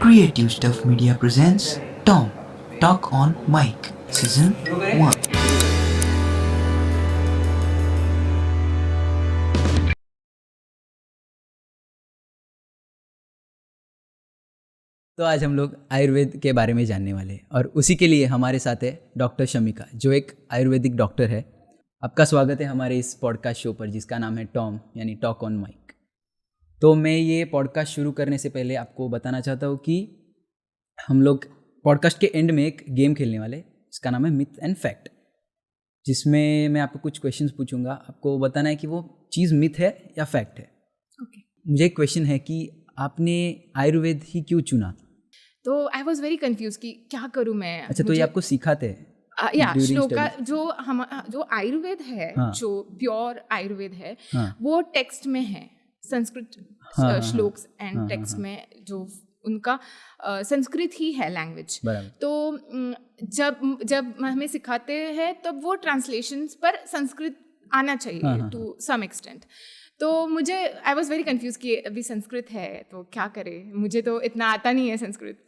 Creative Stuff Media presents Tom Talk on Mic Season 1. तो आज हम लोग आयुर्वेद के बारे में जानने वाले हैं और उसी के लिए हमारे साथ है डॉक्टर शमिका, जो एक आयुर्वेदिक डॉक्टर है। आपका स्वागत है हमारे इस पॉडकास्ट शो पर, जिसका नाम है टॉम यानी टॉक ऑन माइक। तो मैं ये पॉडकास्ट शुरू करने से पहले आपको बताना चाहता हूँ कि हम लोग पॉडकास्ट के एंड में एक गेम खेलने वाले, जिसका नाम है मिथ एंड फैक्ट, जिसमें मैं आपको कुछ क्वेश्चंस पूछूंगा। आपको बताना है कि वो चीज़ मिथ है या फैक्ट है। मुझे एक क्वेश्चन है कि आपने आयुर्वेद ही क्यों चुना? तो आई वॉज वेरी कन्फ्यूज कि क्या करूँ मैं। अच्छा, तो ये आपको सिखाते हैं या during श्लोका studies? जो आयुर्वेद है, हाँ. जो प्योर आयुर्वेद है, हाँ. वो टेक्स्ट में है, संस्कृत हाँ, श्लोक्स हाँ, एंड हाँ, टेक्स्ट हाँ. में जो उनका संस्कृत ही है लैंग्वेज। बराबर. तो जब हमें सिखाते हैं तब वो ट्रांसलेशंस पर संस्कृत आना हाँ, चाहिए हाँ, टू सम एक्सटेंट। तो मुझे आई वॉज वेरी कन्फ्यूज कि अभी संस्कृत है तो क्या करें, मुझे तो इतना आता नहीं है संस्कृत।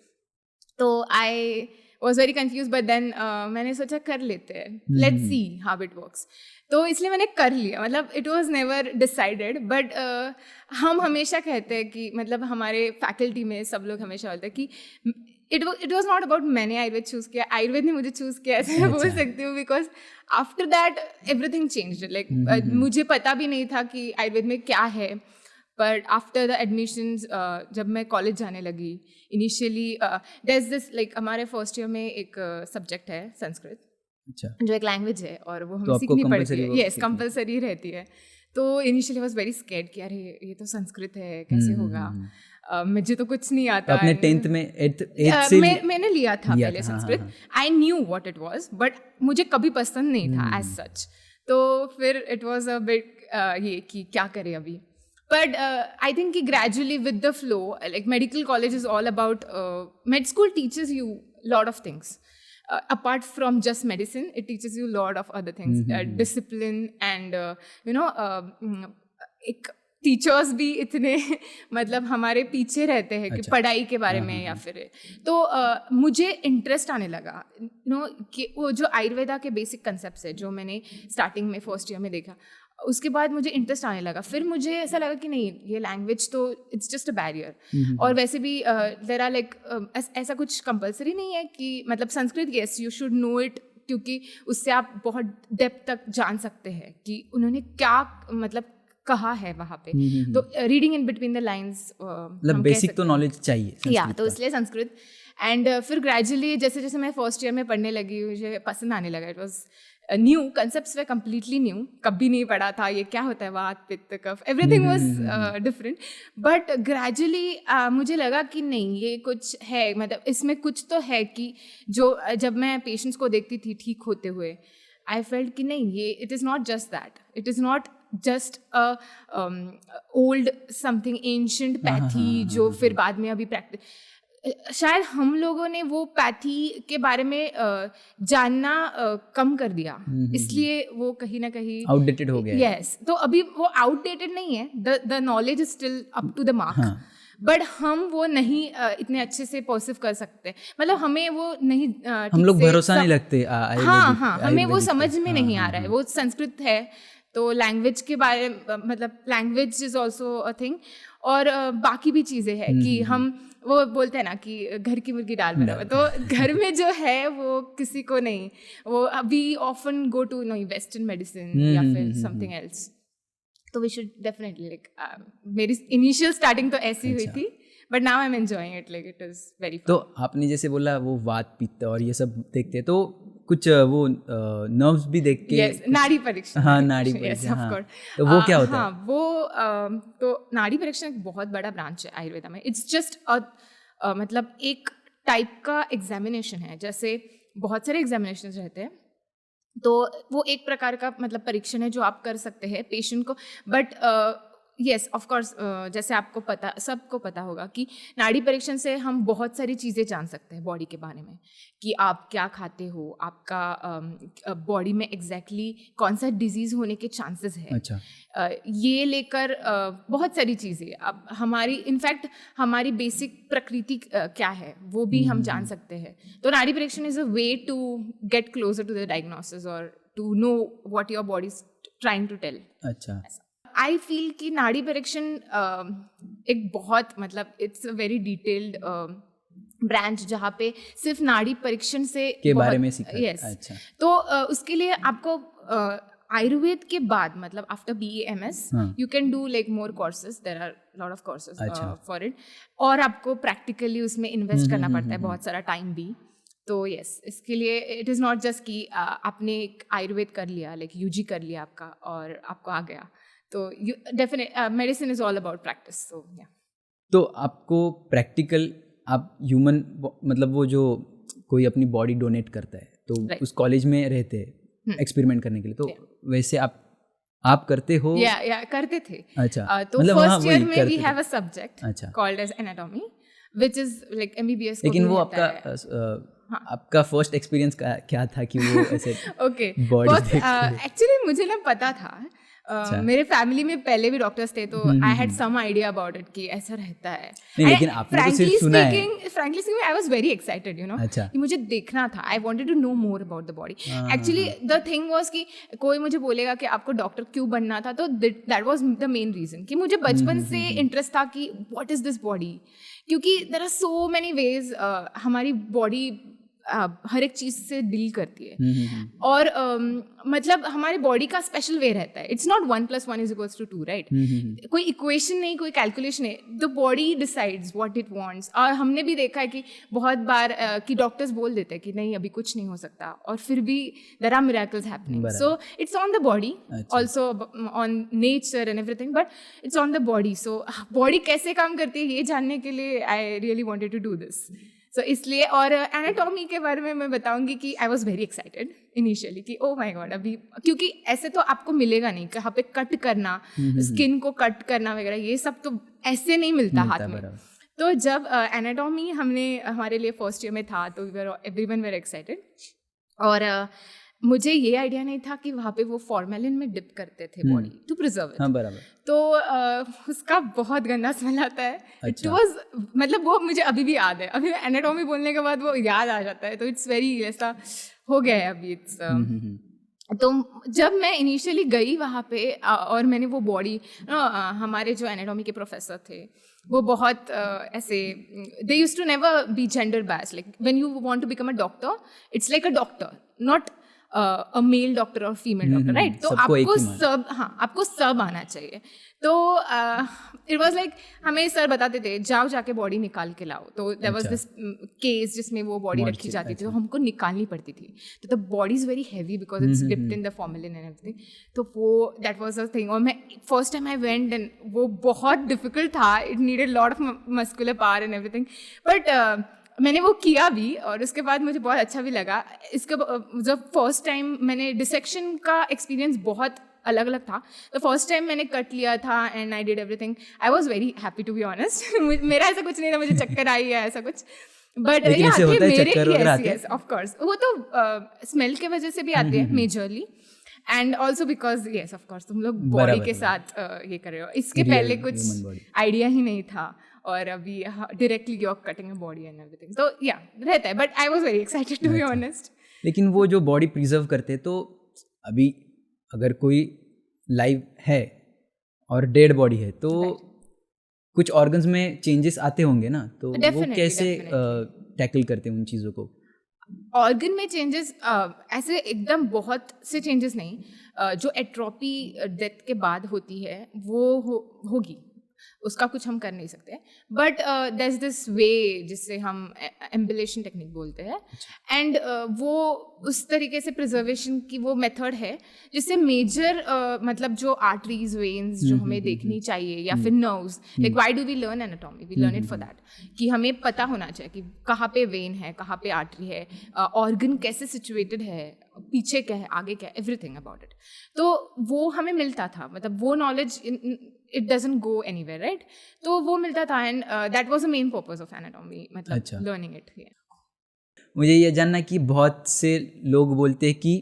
तो I was very confuse, but then मैंने सोचा कर लेते हैं, let's see how it works. तो इसलिए मैंने कर लिया। मतलब it was never decided, but हम हमेशा कहते हैं कि मतलब हमारे फैकल्टी में सब लोग हमेशा बोलते हैं कि इट वॉज नॉट अबाउट मैंने आयुर्वेद चूज़ किया, आयुर्वेद ने मुझे चूज़ किया, ऐसे मैं बोल सकती हूँ। Because after that everything changed. Like मुझे पता भी नहीं था कि आयुर्वेद में क्या है। बट आफ्टर द एडमिशन्स, जब मैं कॉलेज जाने लगी, initially there is this, like हमारे फर्स्ट ईयर में एक सब्जेक्ट है संस्कृत। अच्छा, जो एक लैंग्वेज है और वो तो हमें सीखनी पड़ती है। यस, सीखनी कंपलसरी रहती है। तो इनिशियली वॉज वेरी स्कैर्ड कि अरे ये तो संस्कृत है, कैसे होगा, मुझे तो कुछ नहीं आता। तो आपने 10th में 8th से मैंने लिया था पहले Sanskrit. I knew what it was, but मुझे कभी पसंद नहीं था एज सच। तो फिर इट वाज अ बिट ये कि क्या करें अभी। बट आई थिंक कि gradually with the flow, like medical college is all about, med school teaches you lot of things. Apart from just medicine, it teaches you a lot of other things, discipline and एक teachers भी इतने मतलब हमारे पीछे रहते हैं कि पढ़ाई के बारे में या फिर तो मुझे इंटरेस्ट आने लगा कि वो जो आयुर्वेदा के बेसिक कंसेप्ट्स है जो मैंने स्टार्टिंग में फर्स्ट ईयर में देखा, उसके बाद मुझे इंटरेस्ट आने लगा। फिर मुझे ऐसा लगा कि नहीं, ये लैंग्वेज तो इट्स जस्ट अ बैरियर। और वैसे भी देयर आर लाइक ऐसा कुछ कंपलसरी नहीं है कि मतलब Sanskrit, yes you should know it, क्योंकि उससे आप बहुत डेप्थ तक जान सकते हैं कि उन्होंने क्या मतलब कहा है वहाँ पे। तो reading in between the lines, मतलब बेसिक तो नॉलेज चाहिए या, तो इसलिए संस्कृत। एंड फिर ग्रेजुअली जैसे जैसे मैं फर्स्ट ईयर में पढ़ने लगी, मुझे पसंद आने लगा। It was new, concepts way completely new, कभी नहीं पढ़ा था ये क्या होता है वात पित्त कफ, everything was different. But gradually मुझे लगा कि नहीं, ये कुछ है, मतलब इसमें कुछ तो है कि जो जब मैं पेशेंट्स को देखती थी ठीक होते हुए, आई फेल्ट कि नहीं, ये it is not just that, it is not just old something ancient pathy जो फिर बाद में अभी प्रैक्टिस। शायद हम लोगों ने वो पैथी के बारे में जानना कम कर दिया, इसलिए वो कहीं ना कहीं आउटडेटेड हो गया। यस, तो अभी वो आउटडेटेड नहीं है, the knowledge is still up to the mark, but हम वो नहीं इतने अच्छे से परसीव कर सकते। मतलब हमें वो नहीं, हम लोग भरोसा नहीं रखते। हाँ, हमें वो समझ में नहीं आ रहा है। वो संस्कृत है तो लैंग्वेज के बारे, मतलब language is also a thing. और बाकी भी चीज़ें हैं कि हम वो बोलते हैं ना कि घर की मुर्गी दाल बराबर। तो घर में जो है वो किसी को नहीं, वो we often go to western medicine या फिर समथिंग एल्स। तो वी शुड डेफिनेटली, लाइक मेरी इनिशियल स्टार्टिंग तो ऐसी हुई थी, but now I am enjoying it, like it is very fun. तो आपने जैसे बोला वो वात पित्त और ये सब देखते हैं, तो कुछ वो नर्व्स भी देख के, नाड़ी परीक्षण। हाँ, नाड़ी परीक्षण, हाँ, तो वो क्या होता है? हाँ, वो तो नाड़ी परीक्षण एक बहुत बड़ा ब्रांच है आयुर्वेदा में। इट्स जस्ट मतलब एक टाइप का एग्जामिनेशन है। जैसे बहुत सारे एग्जामिनेशन रहते हैं, तो वो एक प्रकार का मतलब परीक्षण है जो आप कर सकते हैं पेशेंट को। बट येस ऑफ कोर्स, जैसे आपको सबको पता होगा कि नाड़ी परीक्षण से हम बहुत सारी चीज़ें जान सकते हैं बॉडी के बारे में, कि आप क्या खाते हो, आपका बॉडी में एग्जैक्टली कौन सा डिजीज़ होने के चांसेस है। अच्छा। ये लेकर बहुत सारी चीज़ें, अब इनफैक्ट हमारी बेसिक प्रकृति क्या है वो भी हम जान सकते हैं। तो नाड़ी परीक्षण is a way to get closer to the diagnosis और to know what your body is trying to tell. अच्छा। आई फील कि नाड़ी परीक्षण एक बहुत it's a very detailed branch जहाँ पे सिर्फ नाड़ी परीक्षण से के बारे में सीखा। yes. अच्छा। तो उसके लिए आपको आयुर्वेद के बाद after BAMS you can do like more courses, there are lot of courses for it, और आपको प्रैक्टिकली उसमें इन्वेस्ट करना पड़ता है बहुत सारा टाइम भी। तो यस, इसके लिए इट इज़ नॉट जस्ट कि आपने एक आयुर्वेद कर लिया, लाइक UG कर लिया आपका और आपको आ गया। तो definite medicine is all about practice. So yeah, तो आपको प्रैक्टिकल, आप ह्यूमन वो जो कोई अपनी बॉडी डोनेट करता है तो उस कॉलेज में रहते हैं एक्सपेरिमेंट करने के लिए, तो वैसे आप करते हो? या करते थे। अच्छा। तो फर्स्ट ईयर में we have a subject called as anatomy which is like MBBS। लेकिन वो आपका फर्स्ट एक्सपीरियंस क्या था कि वो ऐसे ओके एक्चुअली मुझे ना पता था, मेरे फैमिली में पहले भी डॉक्टर्स थे, तो I had some idea about it कि ऐसा रहता है। नहीं, लेकिन आपने तो सिर्फ सुना है। Frankly speaking I was very excited, you know, कि मुझे देखना था। I wanted to know more about the body. Actually the thing was कि कोई मुझे बोलेगा कि आपको डॉक्टर क्यों बनना था, तो that was the main reason कि मुझे बचपन से इंटरेस्ट था कि व्हाट इज दिस बॉडी, क्योंकि there are so many ways हमारी बॉडी हर एक चीज़ से डील करती है। और हमारे बॉडी का स्पेशल वे रहता है। It's not 1 + 1 = 2, right? कोई इक्वेशन नहीं, कोई कैलकुलेशन नहीं, the body decides what it wants. और हमने भी देखा है कि बहुत बार कि डॉक्टर्स बोल देते हैं कि नहीं अभी कुछ नहीं हो सकता, और फिर भी there are miracles happening. So it's on the body, also on nature and everything, but it's on the body. So body कैसे काम करती है ये जानने के लिए I really wanted to do this. So इसलिए, और एनाटॉमी के बारे में मैं बताऊंगी कि I was very excited initially कि ओ माई गॉड, अभी क्योंकि ऐसे तो आपको मिलेगा नहीं, कहाँ पे कट करना, स्किन को कट करना वगैरह, ये सब तो ऐसे नहीं मिलता हाथ में। तो जब एनाटॉमी हमने हमारे लिए फर्स्ट ईयर में था, तो एवरीवन वेरी एक्साइटेड। और मुझे ये आइडिया नहीं था कि वहाँ पे वो फॉर्मेलिन में डिप करते थे बॉडी टू प्रिजर्व इट। हाँ, बराबर। तो उसका बहुत गंदा स्मेल आता है। इट वाज वो मुझे अभी भी याद है, अभी एनाटॉमी बोलने के बाद वो याद आ जाता है। तो इट्स वेरी ऐसा हो गया है अभी। इट्स तो जब मैं इनिशियली गई वहाँ पे और मैंने वो बॉडी, हमारे जो एनाटॉमी के प्रोफेसर थे वो बहुत ऐसे, they used to never be gender biased, like when you want to become a doctor it's like a doctor, not a male doctor और फीमेल डॉक्टर, राइट? तो आपको सब आना चाहिए। तो इट वाज लाइक हमें सर बताते थे जाओ जाके बॉडी निकाल के लाओ। तो देयर वाज दिस केस जिसमें वो बॉडी रखी जाती थी, तो हमको निकालनी पड़ती थी। तो the body is very heavy because it's dipped in the formalin and everything. तो वो दैट वाज अ थिंग। और मैं first time I went and वो बहुत डिफिकल्ट था। It needed lot of muscular power and everything, but मैंने वो किया भी और उसके बाद मुझे बहुत अच्छा भी लगा। इसके जब फर्स्ट टाइम मैंने डिसेक्शन का एक्सपीरियंस बहुत अलग अलग था। तो फर्स्ट टाइम मैंने कट लिया था and I did everything. I was very happy to be honest. मेरा ऐसा कुछ नहीं था मुझे चक्कर आई है ऐसा कुछ, बट मेरे ऑफ कोर्स वो तो स्मेल के वजह से भी आती है majorly, and also because yes of course तुम लोग बॉडी के साथ ये कर रहे हो। इसके पहले कुछ आइडिया ही नहीं था और अभी directly you are cutting a body and everything. तो या रहता है, but I was very excited to be honest. लेकिन वो जो बॉडी प्रिजर्व करते, तो अभी अगर कोई लाइव है और डेड बॉडी है तो कुछ ऑर्गन्स में चेंजेस आते होंगे ना, तो वो कैसे टैकल करते हैं उन चीज़ों को? ऑर्गन में चेंजेस ऐसे एकदम बहुत से चेंजेस नहीं, जो एट्रोपी डेथ के बाद होती है वो होगी, उसका कुछ हम कर नहीं सकते। But there is this way जिससे हम एम्बुलेशन टेक्निक बोलते हैं, एंड वो उस तरीके से प्रिजर्वेशन की वो मेथड है जिससे मेजर जो आर्टरीज वेन्स जो हमें देखनी चाहिए या फिर nerves, like why do we learn anatomy? We learn it for that कि हमें पता होना चाहिए कि कहाँ पे वेन है, कहाँ पे आर्टरी है, ऑर्गन कैसे सिचुएटेड है पीछे क्या है, आगे क्या है, एवरीथिंग अबाउट इट. तो वो हमें मिलता था, मतलब वो knowledge it doesn't go anywhere, right. तो वो मिलता था and that was the main purpose of anatomy, मतलब लर्निंग इट. मुझे ये जानना कि बहुत से लोग बोलते हैं कि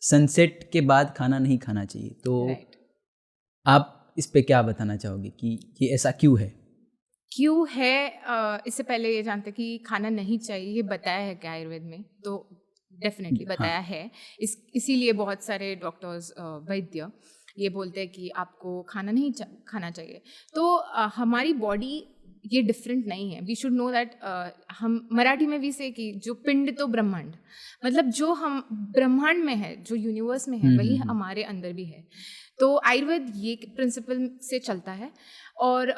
सनसेट के बाद खाना नहीं खाना चाहिए, तो आप इस पे क्या बताना चाहोगे कि ये ऐसा क्यों है? क्यों है, इससे पहले ये जानते कि खाना नहीं चाहिए, ये बताया है क्या आयुर्वेद में? तो डेफिनेटली बताया है. इसीलिए बहुत सारे डॉक्टर्स, वैद्य ये बोलते हैं कि आपको खाना नहीं खाना चाहिए. तो हमारी बॉडी ये डिफरेंट नहीं है. We should know that. हम मराठी में भी से कि जो पिंड तो ब्रह्मांड, मतलब जो हम ब्रह्मांड में है, जो यूनिवर्स में है, वही हमारे अंदर भी है. तो आयुर्वेद ये प्रिंसिपल से चलता है. और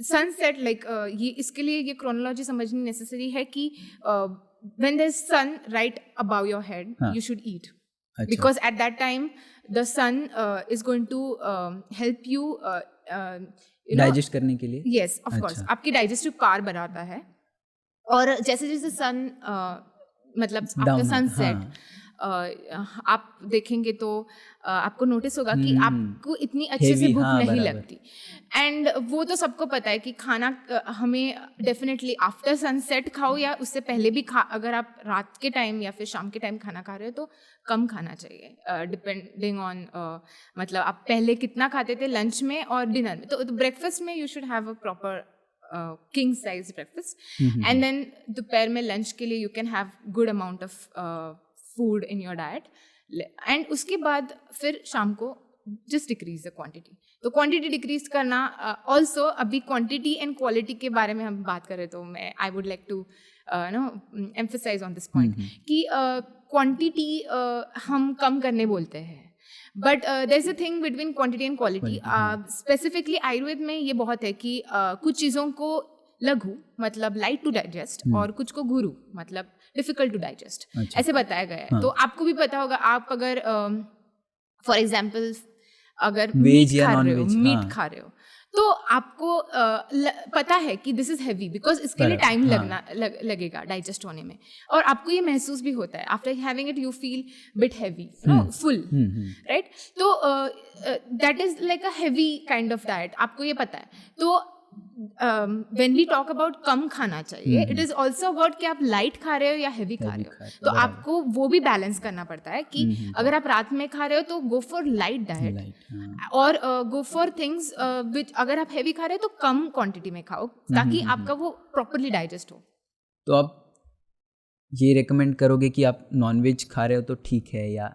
सनसेट लाइक ये इसके लिए ये क्रोनोलॉजी समझनी नेसेसरी है कि when there is sun right above your head you should eat, because at that time the sun is going to help you digest करने के लिए. यस, ऑफ कोर्स आपकी डाइजेस्टिव पावर बढ़ाता है. और जैसे जैसे सन मतलब आफ्टर सनसेट आप देखेंगे तो आपको नोटिस होगा कि आपको इतनी अच्छे से भूख नहीं लगती. एंड वो तो सबको पता है कि खाना हमें डेफिनेटली आफ्टर सनसेट खाओ या उससे पहले भी अगर आप रात के टाइम या फिर शाम के टाइम खाना खा रहे हो तो कम खाना चाहिए, डिपेंडिंग ऑन मतलब आप पहले कितना खाते थे लंच में और डिनर में. तो ब्रेकफास्ट में you should have a proper king size breakfast, and then दोपहर में लंच के लिए you can have good amount of food in your diet. And उसके बाद फिर शाम को जस्ट डिक्रीज द क्वांटिटी. तो क्वांटिटी डिक्रीज करना ऑल्सो, अभी क्वांटिटी एंड क्वालिटी के बारे में हम बात करें तो मैं I would like to emphasize on this point कि क्वांटिटी हम कम करने बोलते हैं, but there is a thing between quantity and quality. Specifically Ayurveda में ये बहुत है कि कुछ चीज़ों को लघु मतलब लाइट टू डाइजेस्ट और कुछ को गुरु मतलब डिफिकल्ट टू डाइजेस्ट, ऐसे बताया गया है. तो आपको भी पता होगा, आप अगर फॉर एग्जाम्पल अगर मीट खा रहे हो तो आपको पता है कि दिस इज हैवी बिकॉज इसके लिए टाइम लगेगा डाइजेस्ट होने में, और आपको ये महसूस भी होता है after having it, you feel bit heavy, full, right. तो that is like a heavy kind of diet, आपको ये पता है. तो when we talk about कम खाना चाहिए, it is also about कि आप लाइट खा रहे हो या हैवी खा रहे हो. तो आपको वो भी बैलेंस करना पड़ता है कि अगर आप रात में खा रहे हो तो गो फॉर लाइट डाइट, और गो फॉर थिंग्स विच अगर आप हैवी खा रहे हो तो कम क्वांटिटी में खाओ ताकि आपका वो प्रॉपरली डाइजेस्ट हो. तो आप ये रेकमेंड करोगे कि आप नॉनवेज खा रहे हो तो ठीक है या?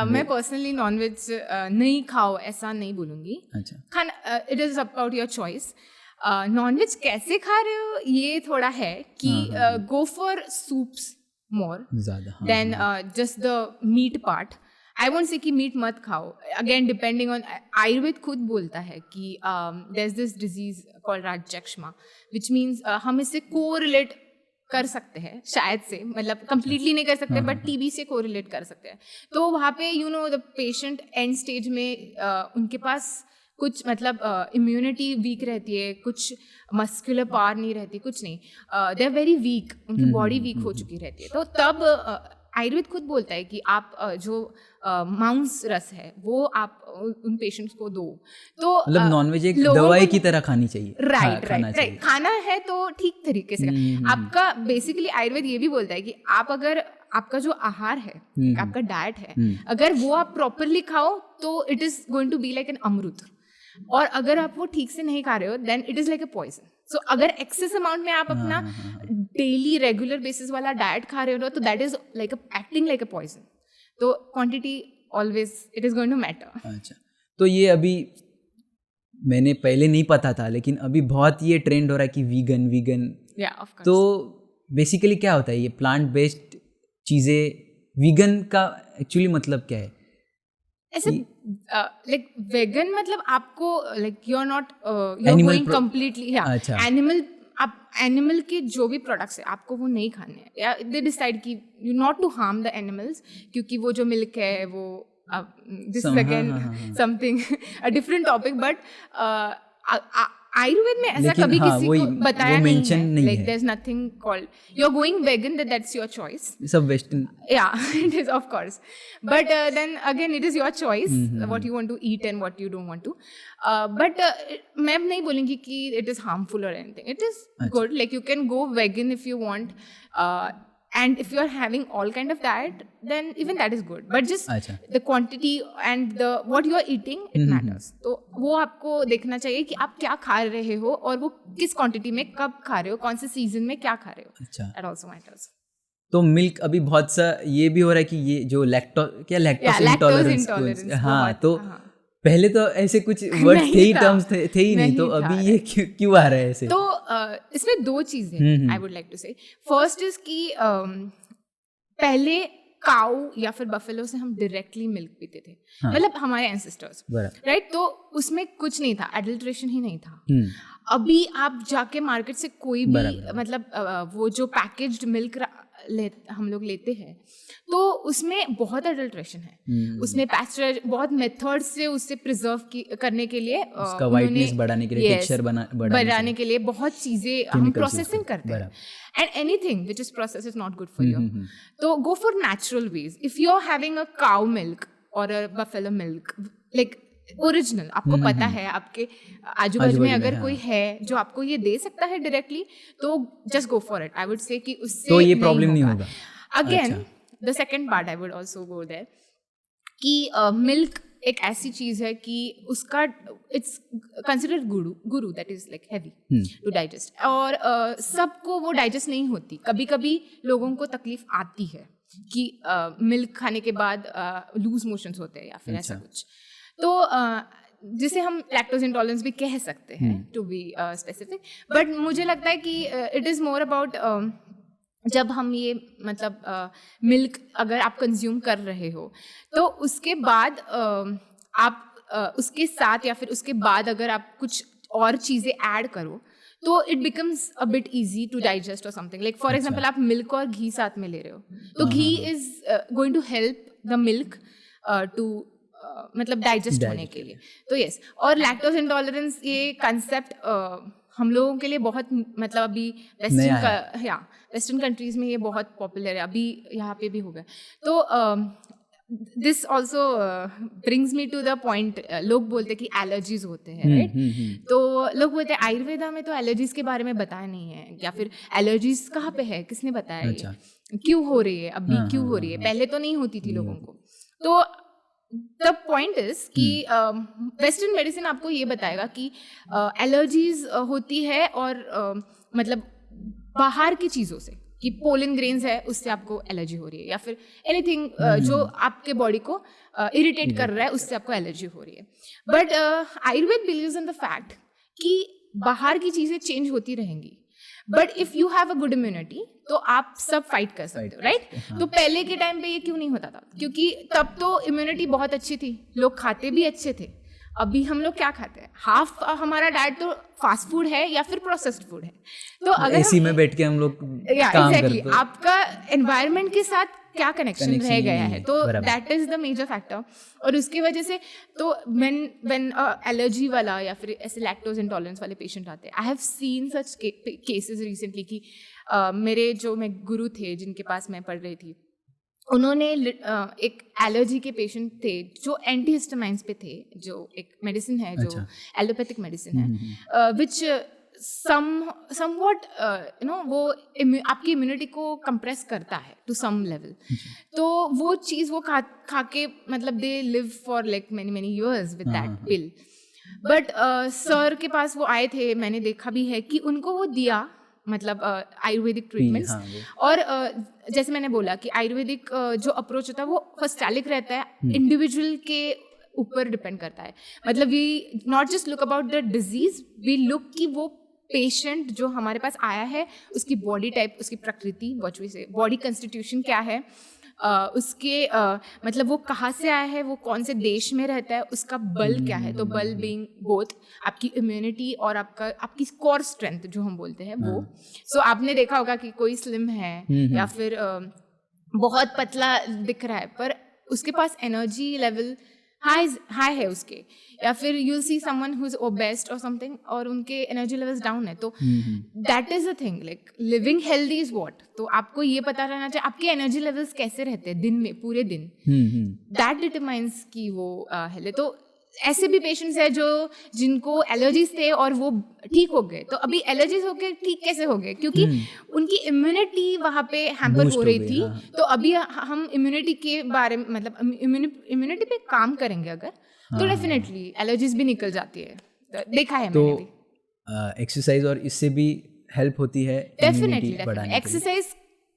मैं पर्सनली नॉनवेज नहीं खाओ ऐसा नहीं बोलूँगी. अच्छा. खाना it is about your choice. Nonveg कैसे खा रहे हो ये थोड़ा है कि go for soups more than just the meat part. I won't say कि मीट मत खाओ. अगेन डिपेंडिंग ऑन, आयुर्वेद खुद बोलता है कि there is this disease called राजयक्ष्मा, विच मीन्स हम इससे कोरिलेट कर सकते हैं शायद से, मतलब कंप्लीटली नहीं कर सकते बट टीबी से कोरिलेट कर सकते हैं. तो वहाँ पे you know the patient and stage में उनके पास कुछ मतलब इम्यूनिटी वीक रहती है, कुछ मस्कुलर पावर नहीं रहती, कुछ नहीं, दे आर वेरी वीक, उनकी बॉडी वीक हो चुकी रहती है. तो तब आयुर्वेद खुद बोलता है कि आप जो मांस रस है वो आप उन पेशेंट्स को दो. तो मतलब नॉनवेज एक दवाई की तरह खानी चाहिए. राइट. खाना है तो ठीक तरीके से आपका. बेसिकली आयुर्वेद ये भी बोलता है कि आप अगर आपका जो आहार है, आपका डाइट है, अगर वो आप प्रॉपरली खाओ तो it is going to be like an amrit, और अगर आप वो ठीक से नहीं खा रहे हो then it is like a poison. So अगर एक्सेस अमाउंट में आप अपना डेली रेगुलर बेसिस वाला डाइट खा रहे हो तो that is like acting like a poison. तो quantity always it is going to matter. अच्छा. तो ये अभी मैंने पहले नहीं पता था, लेकिन अभी बहुत ये ट्रेंड हो रहा है कि वीगन. तो बेसिकली क्या होता है ये प्लांट बेस्ड चीज़ें? वीगन का एक्चुअली मतलब क्या है? ऐसे लाइक वेगन मतलब आपको like you are not you are going completely animal. आप एनिमल के जो भी प्रोडक्ट्स है आपको वो नहीं खाने हैं, या दे डिसाइड कि you not to harm the animals, क्योंकि वो जो मिल्क है वो this is again something a different topic. But Ayurveda में ऐसा लेकिन कभी हाँ, किसी वही, को वो बताया mention नहीं है, नहीं लाइक है। There is nothing called you are going vegan, that's your choice. सब western Yeah, it is, of course. But then again, it is your choice what you want to eat and what you don't want to. But मैं नहीं बोलूँगी कि it is harmful or anything. It is good. Like you can go vegan if you want. And if you are having all kind of diet, then even that is good. But just अच्छा. the quantity and the what you are eating, it matters. तो वो आपको देखना चाहिए कि आप क्या खा रहे हो और वो किस क्वांटिटी में कब खा रहे हो, कौन से सीजन में क्या खा रहे हो. अच्छा. That also matters. तो मिल्क अभी बहुत सा ये भी हो रहा है कि ये जो लैक्टोस lactose इंटॉलरेंस, intolerance हाँ, बहुत, तो हाँ. पहले तो ऐसे कुछ वर्ड थे ही, था. टर्म्स थे ही नहीं, तो नहीं था, अभी ये क्यों आ रहा है ऐसे? तो इसमें दो चीजें आई वुड लाइक टू से. फर्स्ट इज कि पहले काऊ या फिर बफेलो से हम डायरेक्टली मिल्क पीते थे, मतलब हमारे एंसेस्टर्स, राइट. तो उसमें कुछ नहीं था, एडल्ट्रेशन ही नहीं था. अभी आप जाके मार्केट से कोई भी मतलब वो जो पैकेज्ड मिल्क हम लोग लेते हैं तो उसमें बहुत एडल्ट्रेशन है. उसमें पैस्चर बहुत मेथड्स से उससे प्रिजर्व करने के लिए, उसका वाइटनेस बढ़ाने के लिए, टेक्सचर बढ़ाने के लिए बहुत चीजें हम प्रोसेसिंग करते हैं. And anything which is processed is not good for you. तो go for natural ways. If you are having a cow milk और a buffalo milk, like original, आपको पता है आपके आजू बाजू में अगर कोई है जो आपको ये दे सकता है डायरेक्टली, तो just go for it. I would say कि उससे तो ये प्रॉब्लम नहीं होगा. Again the second part I would also go there कि मिल्क एक ऐसी चीज है कि उसका it's considered guru that is like heavy to digest. और सबको वो डाइजेस्ट नहीं होती. कभी कभी लोगों को तकलीफ आती है कि मिल्क खाने के बाद लूज मोशंस होते हैं या फिर ऐसा कुछ. तो जिसे हम लैक्टोज इंटॉलरेंस भी कह सकते हैं टू बी स्पेसिफिक. बट मुझे लगता है कि इट इज़ मोर अबाउट जब हम ये मतलब मिल्क अगर आप कंज्यूम कर रहे हो तो उसके बाद आप उसके साथ या फिर उसके बाद अगर आप कुछ और चीज़ें ऐड करो तो it becomes a bit easy to digest और समथिंग. लाइक फॉर एग्जाम्पल आप मिल्क और घी साथ में ले रहे हो तो ghee is going to help the milk to मतलब डाइजेस्ट होने के लिए. तो यस, और लैक्टोज इंटॉलरेंस ये कंसेप्ट हम लोगों के लिए बहुत मतलब अभी वेस्टर्न कंट्रीज में ये बहुत पॉपुलर है. अभी यहाँ पे भी हो गया. तो this also brings me to the point. लोग बोलते कि एलर्जीज होते हैं, राइट. तो लोग बोलते हैं आयुर्वेदा में तो एलर्जीज के बारे में बताया नहीं है, या फिर एलर्जीज कहाँ पे है, किसने बताया, अच्छा. क्यों हो रही है अभी, क्यों हो रही है, पहले तो नहीं होती थी लोगों को. तो द पॉइंट इज कि वेस्टर्न मेडिसिन आपको ये बताएगा कि एलर्जीज होती है और मतलब बाहर की चीज़ों से, कि पोलन ग्रेन्स है उससे आपको एलर्जी हो रही है, या फिर एनीथिंग जो आपके बॉडी को इरिटेट कर रहा है उससे आपको एलर्जी हो रही है. But Ayurveda believes in the fact कि बाहर की चीज़ें चेंज होती रहेंगी, but if you have a good immunity तो आप सब फाइट कर सकते हो, राइट. तो पहले के टाइम पे ये क्यों नहीं होता था? क्योंकि तब तो इम्यूनिटी बहुत अच्छी थी, लोग खाते भी अच्छे थे. अभी हम लोग क्या खाते हैं? हाफ हमारा डाइट तो फास्ट फूड है या फिर प्रोसेस्ड फूड है. तो अगर एसी में बैठ के हम लोग काम करते हैं, आपका एनवायरनमेंट के साथ क्या कनेक्शन रह गया है, तो that is the major factor. और उसकी वजह से तो व्हेन एलर्जी वाला या फिर ऐसे लैक्टोज इंटॉलरेंस वाले पेशेंट आते हैं, I have seen such cases recently कि मेरे जो गुरु थे जिनके पास मैं पढ़ रही थी, उन्होंने एक एलर्जी के पेशेंट थे जो एंटीहिस्टामाइंस पे थे, जो एक मेडिसिन है जो एलोपैथिक मेडिसिन है, विच समवॉट वो आपकी इम्यूनिटी को कंप्रेस करता है टू सम लेवल. तो वो चीज़ वो खा के मतलब they live for like many years with that pill. But sir के पास वो आए थे, मैंने देखा भी है कि उनको वो दिया मतलब आयुर्वेदिक ट्रीटमेंट्स. और जैसे मैंने बोला कि आयुर्वेदिक जो अप्रोच होता है वो फस्टैलिक रहता है, इंडिविजुअल के ऊपर डिपेंड करता है. मतलब we not just look about the disease, we look कि वो पेशेंट जो हमारे पास आया है उसकी बॉडी टाइप, उसकी प्रकृति, बॉडी कंस्टिट्यूशन क्या है, उसके मतलब वो कहाँ से आया है, वो कौन से देश में रहता है, उसका बल क्या है. तो बल बीइंग बोथ आपकी इम्यूनिटी और आपकी कोर स्ट्रेंथ जो हम बोलते हैं वो. सो आपने देखा होगा कि कोई स्लिम है या फिर बहुत पतला दिख रहा है पर उसके पास एनर्जी लेवल हाई है उसके, या फिर you'll see someone who is obese और समथिंग और उनके एनर्जी लेवल्स डाउन है, तो that is a thing, like living healthy is what. तो आपको ये पता रहना चाहिए आपके एनर्जी लेवल्स कैसे रहते हैं दिन में, पूरे दिन, दैट डिटरमाइंस कि वो हेल्दी। तो ऐसे भी पेशेंट्स है जो जिनको एलर्जीज थे और वो ठीक हो गए, तो अभी एलर्जीज होके ठीक कैसे हो गए, क्योंकि उनकी इम्यूनिटी वहाँ पे हैम्पर हो रही थी। तो अभी हम इम्यूनिटी के बारे में, मतलब इम्यूनिटी पे काम करेंगे अगर, तो डेफिनेटली एलर्जीज भी निकल जाती है, देखा है मैंने भी। एक्सरसाइज और इससे भी हेल्प होती है डेफिनेटली। एक्सरसाइज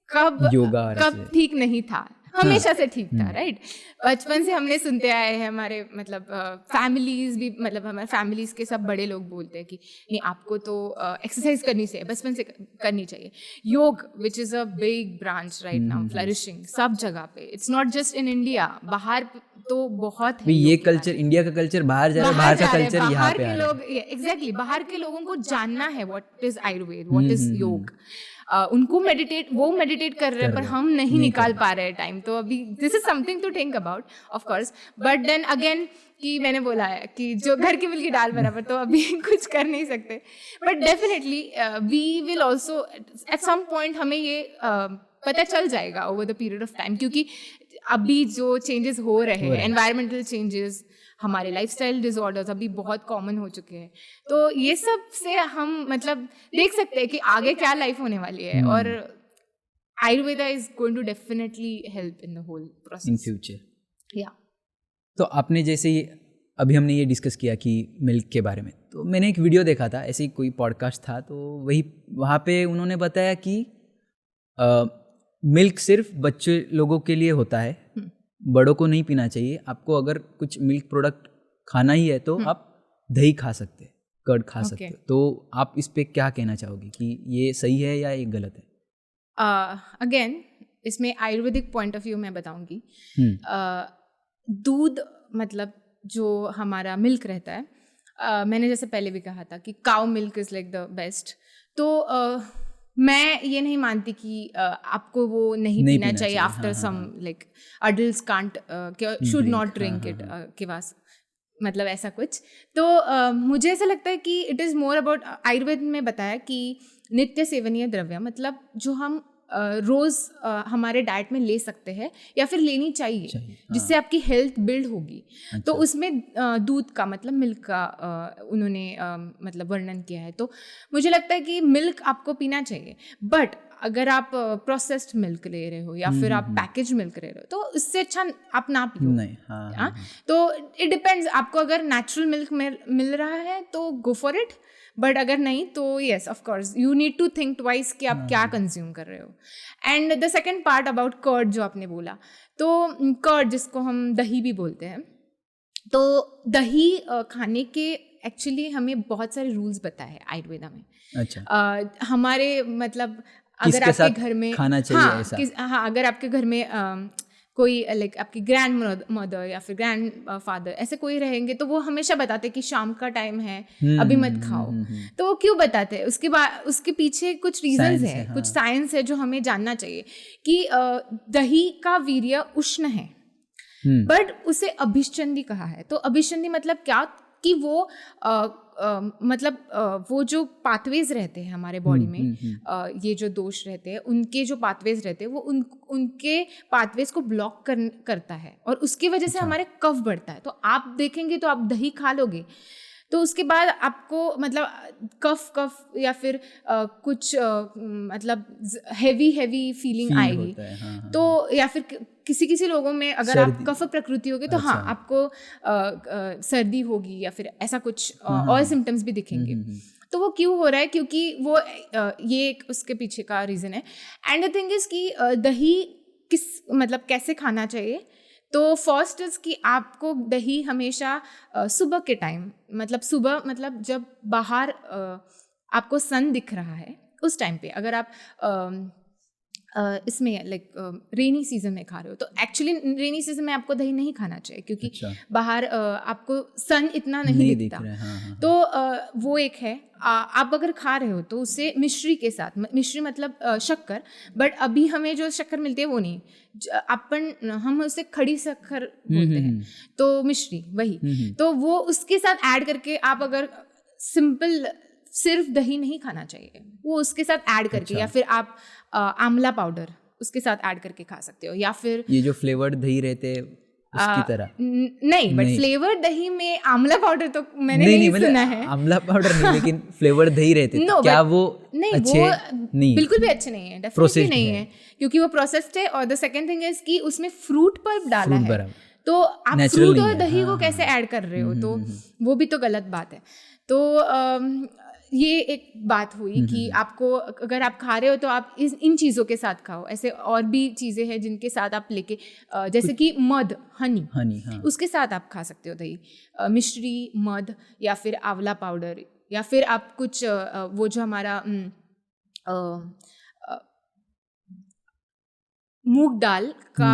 कब ठीक नहीं था, हमेशा से ठीक था, राइट। बचपन से हमने सुनते आए हैं, हमारे मतलब फैमिलीज भी, मतलब हमारे फैमिलीज के सब बड़े लोग बोलते हैं कि नहीं आपको तो एक्सरसाइज करनी चाहिए, बचपन से करनी चाहिए। योग which is a big branch right now, flourishing सब जगह पे, it's not just in India, बाहर तो बहुत है ये कल्चर, इंडिया का कल्चर बाहर जा रहा है, बाहर का कल्चर यहाँ पे आ रहा है। एग्जैक्टली, बाहर के लोगों को जानना है what is Ayurveda, what is योग। उनको वो मेडिटेट कर रहे हैं, पर हम नहीं निकाल पा रहे हैं टाइम। तो अभी this is something to think about of course, but then again कि मैंने बोला है कि जो घर की मिल की दाल बराबर, तो अभी कुछ कर नहीं सकते। But definitely we will also at some point, हमें ये पता चल जाएगा over the period of time, क्योंकि अभी जो चेंजेस हो रहे हैं, एनवायरमेंटल चेंजेस, हमारे लाइफस्टाइल डिसऑर्डर्स अभी बहुत कॉमन हो चुके हैं, तो ये सब से हम मतलब देख सकते हैं कि आगे क्या लाइफ होने वाली है। और Ayurveda is going to definitely help in the whole process in future. या तो आपने जैसे अभी हमने ये डिस्कस किया कि मिल्क के बारे में, तो मैंने एक वीडियो देखा था, ऐसे ही कोई पॉडकास्ट था, तो वहाँ पे उन्होंने बताया कि मिल्क सिर्फ बच्चे लोगों के लिए होता है, बड़ों को नहीं पीना चाहिए। आपको अगर कुछ मिल्क प्रोडक्ट खाना ही है तो आप दही खा सकते हैं, कर्ड खा सकते हैं। तो आप इस पे क्या कहना चाहोगे कि ये सही है या ये गलत है? अगेन इसमें आयुर्वेदिक पॉइंट ऑफ व्यू मैं बताऊंगी। दूध मतलब जो हमारा मिल्क रहता है, मैंने जैसे पहले भी कहा था कि cow milk is like the best. तो मैं ये नहीं मानती कि आपको वो नहीं पीना चाहिए after some, like adults can't should not drink it के पास, मतलब ऐसा कुछ। तो मुझे ऐसा लगता है कि it is more about, Ayurveda में बताया कि नित्य सेवनीय द्रव्य, मतलब जो हम रोज़ हमारे डाइट में ले सकते हैं या फिर लेनी चाहिए जिससे आपकी हेल्थ बिल्ड होगी। तो उसमें दूध का मतलब मिल्क का उन्होंने मतलब वर्णन किया है। तो मुझे लगता है कि मिल्क आपको पीना चाहिए, बट अगर आप प्रोसेस्ड मिल्क ले रहे हो या फिर आप पैकेज मिल्क ले रहे हो तो इससे अच्छा आप ना पियो। नहीं, हाँ। तो इट डिपेंड्स, आपको अगर नेचुरल मिल्क मिल रहा है तो गो फॉर इट, बट अगर नहीं तो yes of course you need to think twice कि आप क्या कंज्यूम कर रहे हो। And the second part about curd जो आपने बोला, तो कर्ड जिसको हम दही भी बोलते हैं, तो दही खाने के एक्चुअली हमें बहुत सारे रूल्स बताए हैं आयुर्वेदा में। अच्छा। हमारे मतलब अगर आपके घर में खाना चाहिए ऐसा? हाँ, अगर आपके घर में कोई लाइक आपकी ग्रैंड मदर या फिर ग्रैंड फादर ऐसे कोई रहेंगे तो वो हमेशा बताते कि शाम का टाइम है, अभी मत खाओ। तो वो क्यों बताते हैं? उसके पीछे कुछ रीजंस है, कुछ साइंस है जो हमें जानना चाहिए कि दही का वीर्य उष्ण है, बट उसे अभिष्चंदी कहा है। तो अभिष्चंदी मतलब क्या कि वो मतलब वो जो पाथवेज रहते हैं हमारे बॉडी में, ये जो दोष रहते हैं उनके जो पाथवेज रहते हैं वो उनके पाथवेज को ब्लॉक करता है और उसकी वजह से हमारे कफ बढ़ता है। तो आप देखेंगे तो आप दही खा लोगे तो उसके बाद आपको मतलब कफ या फिर कुछ मतलब हैवी फीलिंग आएगी। तो या फिर किसी लोगों में अगर आप कफ प्रकृति होगे तो हाँ आपको सर्दी होगी या फिर ऐसा कुछ और सिम्टम्स भी दिखेंगे। तो वो क्यों हो रहा है? क्योंकि वो ये एक उसके पीछे का रीज़न है। एंड द थिंग इज़ कि दही मतलब कैसे खाना चाहिए। तो फर्स्ट इज़ कि आपको दही हमेशा सुबह के टाइम, मतलब सुबह मतलब जब बाहर आपको सन दिख रहा है उस टाइम पे अगर आप इसमें लाइक रेनी सीजन में खा रहे हो तो एक्चुअली रेनी सीजन में आपको दही नहीं खाना चाहिए क्योंकि अच्छा। बाहर आपको सन इतना नहीं दिख दिखता। रहा है, हाँ। तो वो एक है। आप अगर खा रहे हो तो उसे मिश्री के साथ, मिश्री मतलब शक्कर, बट अभी हमें जो शक्कर मिलती है वो नहीं, हम उसे खड़ी शक्कर बोलते हैं, तो मिश्री वही, तो वो उसके साथ ऐड करके आप अगर सिंपल सिर्फ दही नहीं खाना चाहिए, वो उसके साथ ऐड करके अच्छा। या फिर आप आंवला पाउडर उसके साथ ऐड करके खा सकते हो, या फिर ये जो फ्लेवर्ड दही रहते हैं उसकी तरह नहीं, बट नहीं। फ्लेवर्ड दही में आंवला पाउडर तो मैंने नहीं सुना है। आंवला पाउडर नहीं, लेकिन फ्लेवर्ड दही रहते No, क्या but- वो नहीं, अच्छे वो नहीं? बिल्कुल भी अच्छे नहीं है, डेफिनेटली Processed नहीं है। है, क्योंकि वो प्रोसेस्ड है। और द सेकंड थिंग इज कि उसमें फ्रूट पल्प डाला Fruit है, बराबर। तो आप Natural फ्रूट नहीं और है, दही हाँ, को कैसे हाँ। ऐड कर रहे हो, तो वो भी तो गलत बात है। तो ये एक बात हुई कि आपको अगर आप खा रहे हो तो आप इन चीज़ों के साथ खाओ। ऐसे और भी चीज़ें हैं जिनके साथ आप लेके जैसे कि मध, हनी, हाँ। उसके साथ आप खा सकते हो दही, मिश्री, मध, या फिर आंवला पाउडर, या फिर आप कुछ वो जो हमारा मूंग दाल का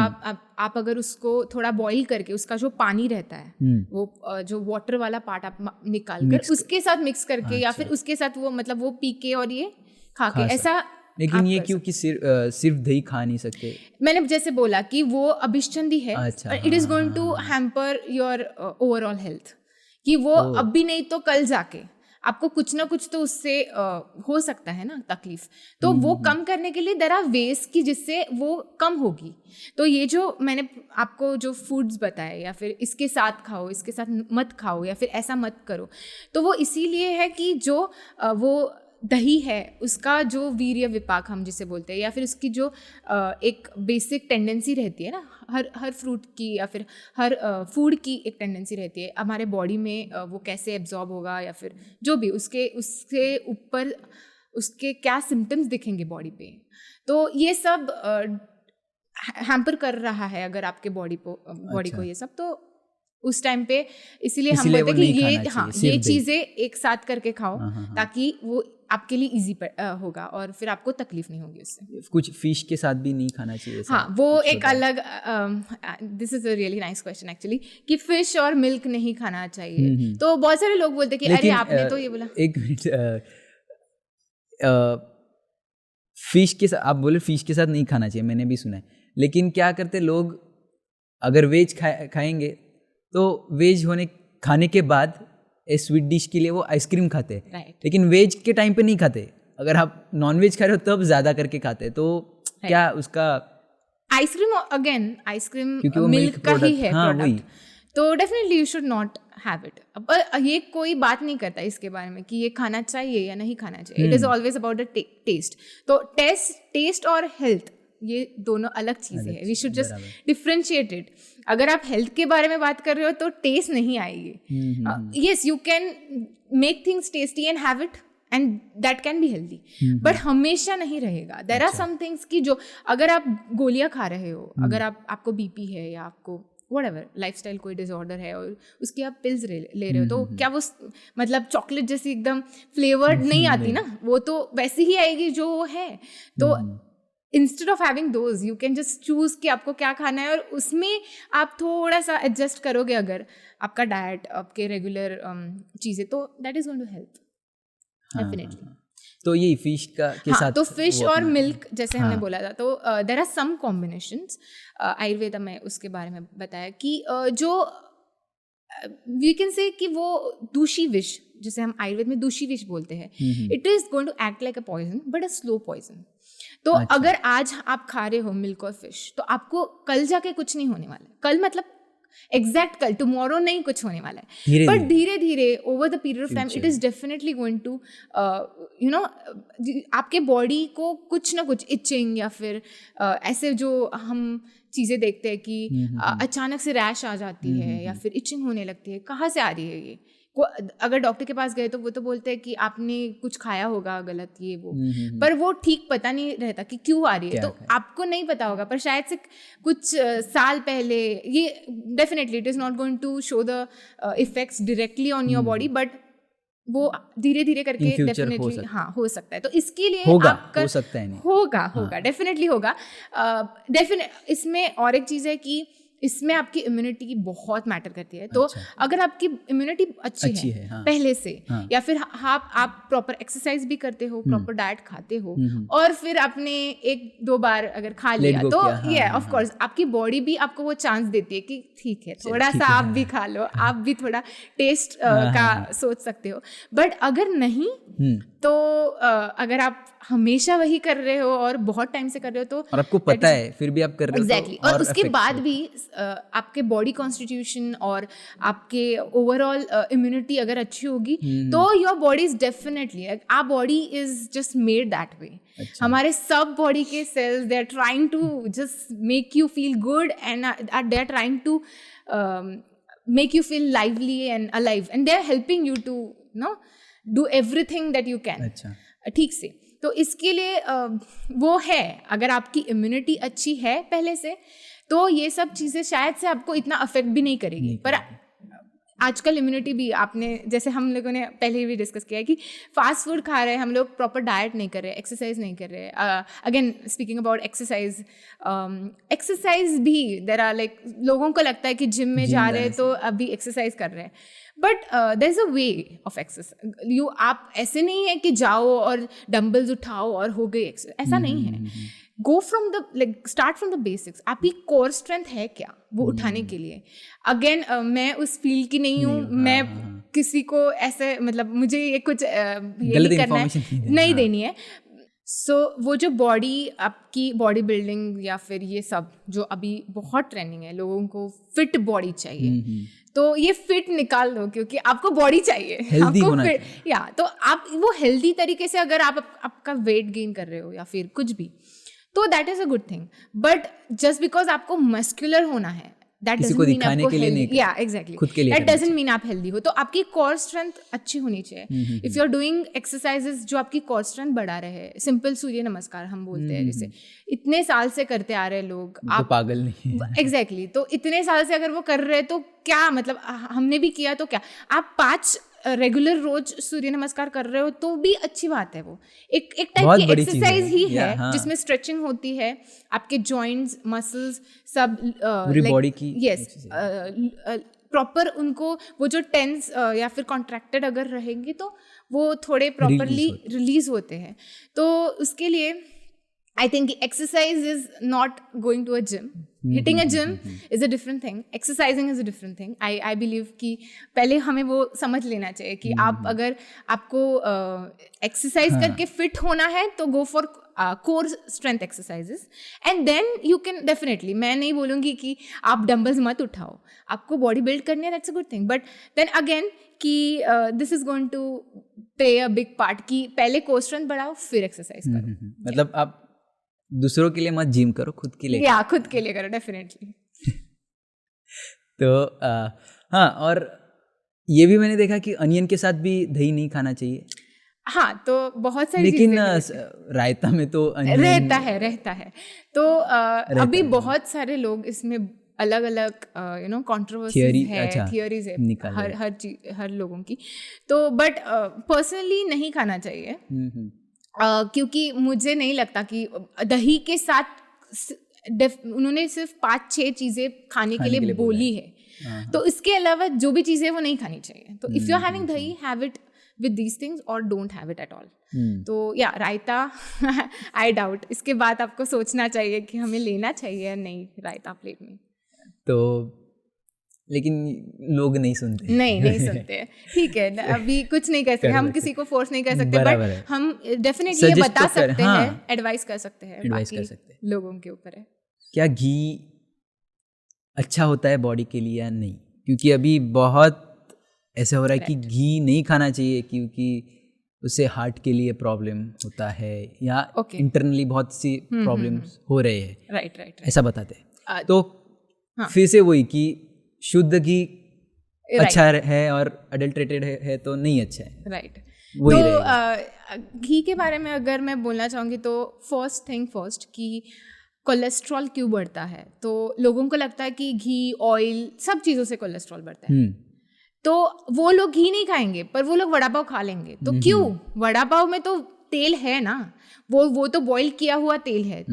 आप अगर उसको थोड़ा बॉईल करके उसका जो पानी रहता है वो जो वाटर वाला पार्ट आप निकाल कर उसके साथ मिक्स करके, या फिर उसके साथ वो मतलब वो पी के और ये खा के ऐसा। लेकिन ये क्योंकि सिर्फ दही खा नहीं सकते, मैंने जैसे बोला कि वो अभिष्टंदी है, अच्छा, it is going to hamper your overall health, कि वो अब भी नहीं तो कल जाके आपको कुछ ना कुछ तो उससे हो सकता है ना तकलीफ, तो वो कम करने के लिए देयर आर वेज कि जिससे वो कम होगी। तो ये जो मैंने आपको जो फूड्स बताए, या फिर इसके साथ खाओ, इसके साथ मत खाओ, या फिर ऐसा मत करो, तो वो इसीलिए है कि जो वो दही है उसका जो वीर्य विपाक हम जिसे बोलते हैं, या फिर उसकी जो एक बेसिक टेंडेंसी रहती है ना, हर फ्रूट की या फिर हर फूड की एक टेंडेंसी रहती है हमारे बॉडी में, वो कैसे एब्जॉर्ब होगा, या फिर जो भी उसके ऊपर उसके क्या सिम्टम्स दिखेंगे बॉडी पे, तो ये सब हैम्पर कर रहा है अगर आपके बॉडी को ये सब, तो उस टाइम पे इसीलिए हम बोलते हैं कि ये ये चीज़ें एक साथ करके खाओ, ताकि वो आपके लिए इजी होगा और फिर आपको तकलीफ नहीं होगी उससे। कुछ फिश के साथ भी नहीं खाना चाहिए? हाँ, वो एक अलग, this is a really nice question actually, कि फिश और मिल्क नहीं खाना चाहिए। तो बहुत सारे लोग बोलते हैं कि अरे आपने तो ये बोला। एक मिनट, फिश के साथ आप बोले फिश के साथ नहीं खाना चाहिए, मैंने भी सुना है, लेकिन क्या करते लोग अगर वेज खाएंगे तो वेज खाने के बाद स्वीट डिश के लिए वो आइसक्रीम खाते हैं, लेकिन वेज के टाइम पे नहीं खाते। अगर आप नॉन वेज खा रहे हो तब ज़्यादा करके खाते हैं, तो क्या उसका आइसक्रीम मिल्क का ही है प्रोडक्ट, तो definitely you should not have it. अब ये कोई बात नहीं करता इसके बारे में कि ये खाना चाहिए या नहीं खाना चाहिए, it is always about the taste. तो टेस्ट और हेल्थ ये दोनों अलग चीज़ें हैं, we should just differentiate it. अगर आप हेल्थ के बारे में बात कर रहे हो तो टेस्ट नहीं आएगी। Yes, you can make things tasty and have it and that can be healthy, but हमेशा नहीं रहेगा। देयर आर सम थिंग्स की जो अगर आप गोलियां खा रहे हो, अगर आपको बीपी है या आपको व्हाटएवर लाइफस्टाइल कोई डिसऑर्डर है और उसकी आप पिल्स ले रहे हो, तो क्या वो मतलब चॉकलेट जैसी एकदम फ्लेवर्ड नहीं आती ना, वो तो वैसी ही आएगी जो वो है। तो instead of having those you can just choose कि आपको क्या खाना है, और उसमें आप थोड़ा सा एडजस्ट करोगे अगर आपका डाइट, आपके रेगुलर चीज़ें, तो that is going to help definitely. तो ये फिश के साथ तो फिश और मिल्क जैसे हमने बोला था, तो there are some combinations Ayurveda में उसके बारे में बताया कि जो वी कैन से कि वो दूषी विष, जैसे हम आयुर्वेद में दूषी विष बोलते हैं, it is going to act like a poison but a slow poison. तो अगर आज आप खा रहे हो मिल्क और फिश, तो आपको कल जाके कुछ नहीं होने वाला है। कल मतलब एग्जैक्ट कल, टुमारो नहीं कुछ होने वाला है, बट धीरे धीरे over the period of time it is definitely going to you know आपके बॉडी को कुछ ना कुछ इचिंग, या फिर ऐसे जो हम चीज़ें देखते हैं कि अचानक से रैश आ जाती है या फिर इचिंग होने लगती है, कहाँ से आ रही है ये? अगर डॉक्टर के पास गए तो वो तो बोलते हैं कि आपने कुछ खाया होगा गलत, ये वो, पर वो ठीक पता नहीं रहता कि क्यों आ रही है। तो आपको नहीं पता होगा, पर शायद से कुछ साल पहले ये definitely it is not going to show the effects directly on your body, but वो धीरे धीरे करके In future हो डेफिनेटली सकता है। हाँ हो सकता है। तो इसके लिए होगा, आप हो सकता है नहीं। होगा डेफिनेटली होगा। इसमें और एक चीज़ है कि इसमें आपकी इम्यूनिटी बहुत मैटर करती है। तो अगर आपकी इम्यूनिटी अच्छी है हाँ। पहले से, या फिर आप प्रॉपर एक्सरसाइज भी करते हो, प्रॉपर डाइट खाते हो, और फिर आपने 1-2 बार अगर खा लिया तो ये ऑफ कोर्स आपकी बॉडी भी आपको वो चांस देती है कि ठीक है, थोड़ा सा आप भी खा लो, आप भी थोड़ा टेस्ट का सोच सकते हो। बट अगर नहीं तो अगर आप हमेशा वही कर रहे हो और बहुत टाइम से कर रहे हो तो और आपको पता है फिर भी आप कर रहे हो एग्जैक्टली और उसके बाद भी आपके बॉडी कॉन्स्टिट्यूशन और आपके ओवरऑल इम्यूनिटी अगर अच्छी होगी तो your body is definitely, our body is just made that way. हमारे सब बॉडी के cells they are trying to just make you feel good and they are trying to make you feel lively and alive and they are helping you to no do everything that you can ठीक से। तो इसके लिए वो है, अगर आपकी immunity अच्छी है पहले से तो ये सब चीज़ें शायद से आपको इतना अफेक्ट भी नहीं करेगी। पर आजकल इम्यूनिटी भी आपने जैसे हम लोगों ने पहले भी डिस्कस किया है कि फास्ट फूड खा रहे हैं हम लोग, प्रॉपर डाइट नहीं कर रहे, एक्सरसाइज नहीं कर रहे। Again speaking about exercise, exercise भी देयर आर लाइक लोगों को लगता है कि जिम में जा रहे हैं तो अभी एक्सरसाइज कर रहे हैं, but there is a way of exercise. आप ऐसे नहीं है कि जाओ और डंबल्स उठाओ और हो गई एक्सरसाइज, ऐसा नहीं है। Go from the like start from the basics. आपकी कोर स्ट्रेंथ है क्या वो उठाने के लिए। अगेन मैं उस फील्ड की नहीं हूँ, मैं किसी को ऐसे मतलब मुझे ये कुछ यही करना है नहीं देनी है। सो वो जो बॉडी आपकी बॉडी बिल्डिंग या फिर ये सब जो अभी बहुत ट्रेंडिंग है, लोगों को फिट बॉडी चाहिए, तो ये फिट निकाल दो क्योंकि आपको बॉडी चाहिए, आपको फिट या तो आप वो हेल्दी तरीके से अगर आपका वेट गेन कर रहे हो या फिर कुछ भी, तो that is a good thing. But just because आपको मस्कुलर होना है दैट डजंट मीन आपको हेल्दी, या एग्जैक्टली दैट डजंट मीन आप हेल्दी हो। तो आपकी कोर स्ट्रेंथ अच्छी होनी चाहिए। If you are doing exercises जो आपकी कोर स्ट्रेंथ बढ़ा रहे हैं, सिंपल सूर्य नमस्कार हम बोलते हैं जिसे इतने साल से करते आ रहे लोग, आप पागल नहीं एग्जैक्टली तो इतने साल से अगर वो कर रहे हैं तो क्या मतलब हमने भी किया तो क्या, आप 5 रेगुलर रोज सूर्य नमस्कार कर रहे हो तो भी अच्छी बात है। वो एक टाइप की एक्सरसाइज ही है जिसमें स्ट्रेचिंग होती है, आपके जॉइंट्स मसल्स सब पूरी बॉडी की यस प्रॉपर उनको वो जो टेंस या फिर कॉन्ट्रैक्टेड अगर रहेंगे तो वो थोड़े प्रॉपरली रिलीज होते हैं। तो उसके लिए I think exercise is not going to a gym. Hitting a gym is a different thing. Exercising is a different thing. I believe कि पहले हमें वो समझ लेना चाहिए कि आप अगर आपको एक्सरसाइज करके फिट होना है तो go for core strength exercises and then you can definitely, मैं नहीं बोलूँगी कि आप डंबल्स मत उठाओ, आपको बॉडी बिल्ड करनी है, that's a good thing. But then again कि this is going to play a big part कि पहले core strength बढ़ाओ फिर एक्सरसाइज करो। मतलब आप दूसरों के लिए मत जिम करो, खुद के लिए या खुद के लिए करो डेफिनेटली। तो हाँ, और ये भी मैंने देखा कि अनियन के साथ भी दही नहीं खाना चाहिए। हाँ, तो बहुत सारी लेकिन रायता में तो अनियन रहता है तो अभी बहुत सारे लोग इसमें अलग अलग यू नो कंट्रोवर्सीज है, थियरीज है हर लोगों की। तो बट पर्सनली नहीं खाना चाहिए क्योंकि मुझे नहीं लगता कि दही के साथ उन्होंने सिर्फ 5-6 चीज़ें खाने के लिए बोली है, तो इसके अलावा जो भी चीज़ें वो नहीं खानी चाहिए। तो if you are having dahi, have it with these things और don't have it at all. तो या रायता आई डाउट, इसके बाद आपको सोचना चाहिए कि हमें लेना चाहिए या नहीं रायता प्लेट में। तो लेकिन लोग नहीं सुनते, नहीं सुनते, ठीक है, अभी कुछ नहीं कर सकते, हम किसी को फोर्स नहीं कर सकते, बट हम डेफिनेटली ये बता सकते हैं, एडवाइस कर सकते हैं, बाकी लोगों के ऊपर है। क्या घी अच्छा होता है बॉडी के लिए या नहीं? क्योंकि अभी बहुत ऐसा हो रहा है कि घी नहीं खाना चाहिए क्योंकि उससे हार्ट के लिए प्रॉब्लम होता है या इंटरनली बहुत सी प्रॉब्लम्स हो रहे हैं, राइट ऐसा बताते हैं। तो फिर से वही कि शुद्ध घी अच्छा है और अडल्ट्रेटेड है तो नहीं अच्छा है, राइट। तो घी के बारे में अगर मैं बोलना चाहूँगी तो फर्स्ट थिंग फर्स्ट कि कोलेस्ट्रॉल क्यों बढ़ता है। तो लोगों को लगता है कि घी, ऑयल, सब चीज़ों से कोलेस्ट्रॉल बढ़ता है। तो वो लोग घी नहीं खाएंगे पर वो लोग वड़ा पाव खा लेंगे। तो क्यों? वड़ा पाव में तो तेल है ना, वो तो बॉईल किया हुआ तेल है।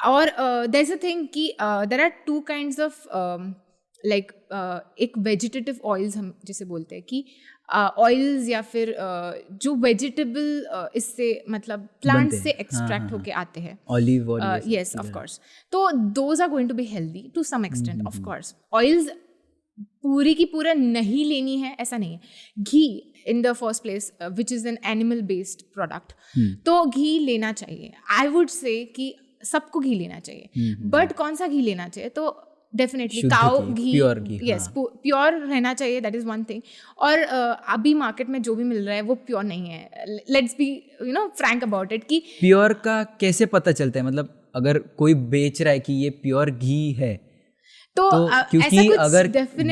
और देयर इज अ थिंग कि there are two kinds of like एक वेजिटेटिव ऑयल्स हम जिसे बोलते हैं कि ऑयल्स या फिर जो वेजिटेबल इससे मतलब प्लांट से एक्सट्रैक्ट होके आते हैं, ऑलिव और यस ऑफ कोर्स, तो those are going to be healthy to some extent. Of course oils पूरी की पूरा नहीं लेनी है ऐसा नहीं है। Ghee in the first place which is an animal based product, तो घी लेना चाहिए। आई वुड से कि सबको घी लेना चाहिए, बट कौन सा घी लेना चाहिए? तो डेफिनेटली काउ घी, प्योर घी, यस प्योर रहना चाहिए, दैट इज़ वन थिंग। और अभी मार्केट में जो भी मिल रहा है वो प्योर नहीं है। Let's be frank about it कि प्योर का कैसे पता चलता है? मतलब अगर कोई बेच रहा है कि ये प्योर घी है तो क्योंकि अगर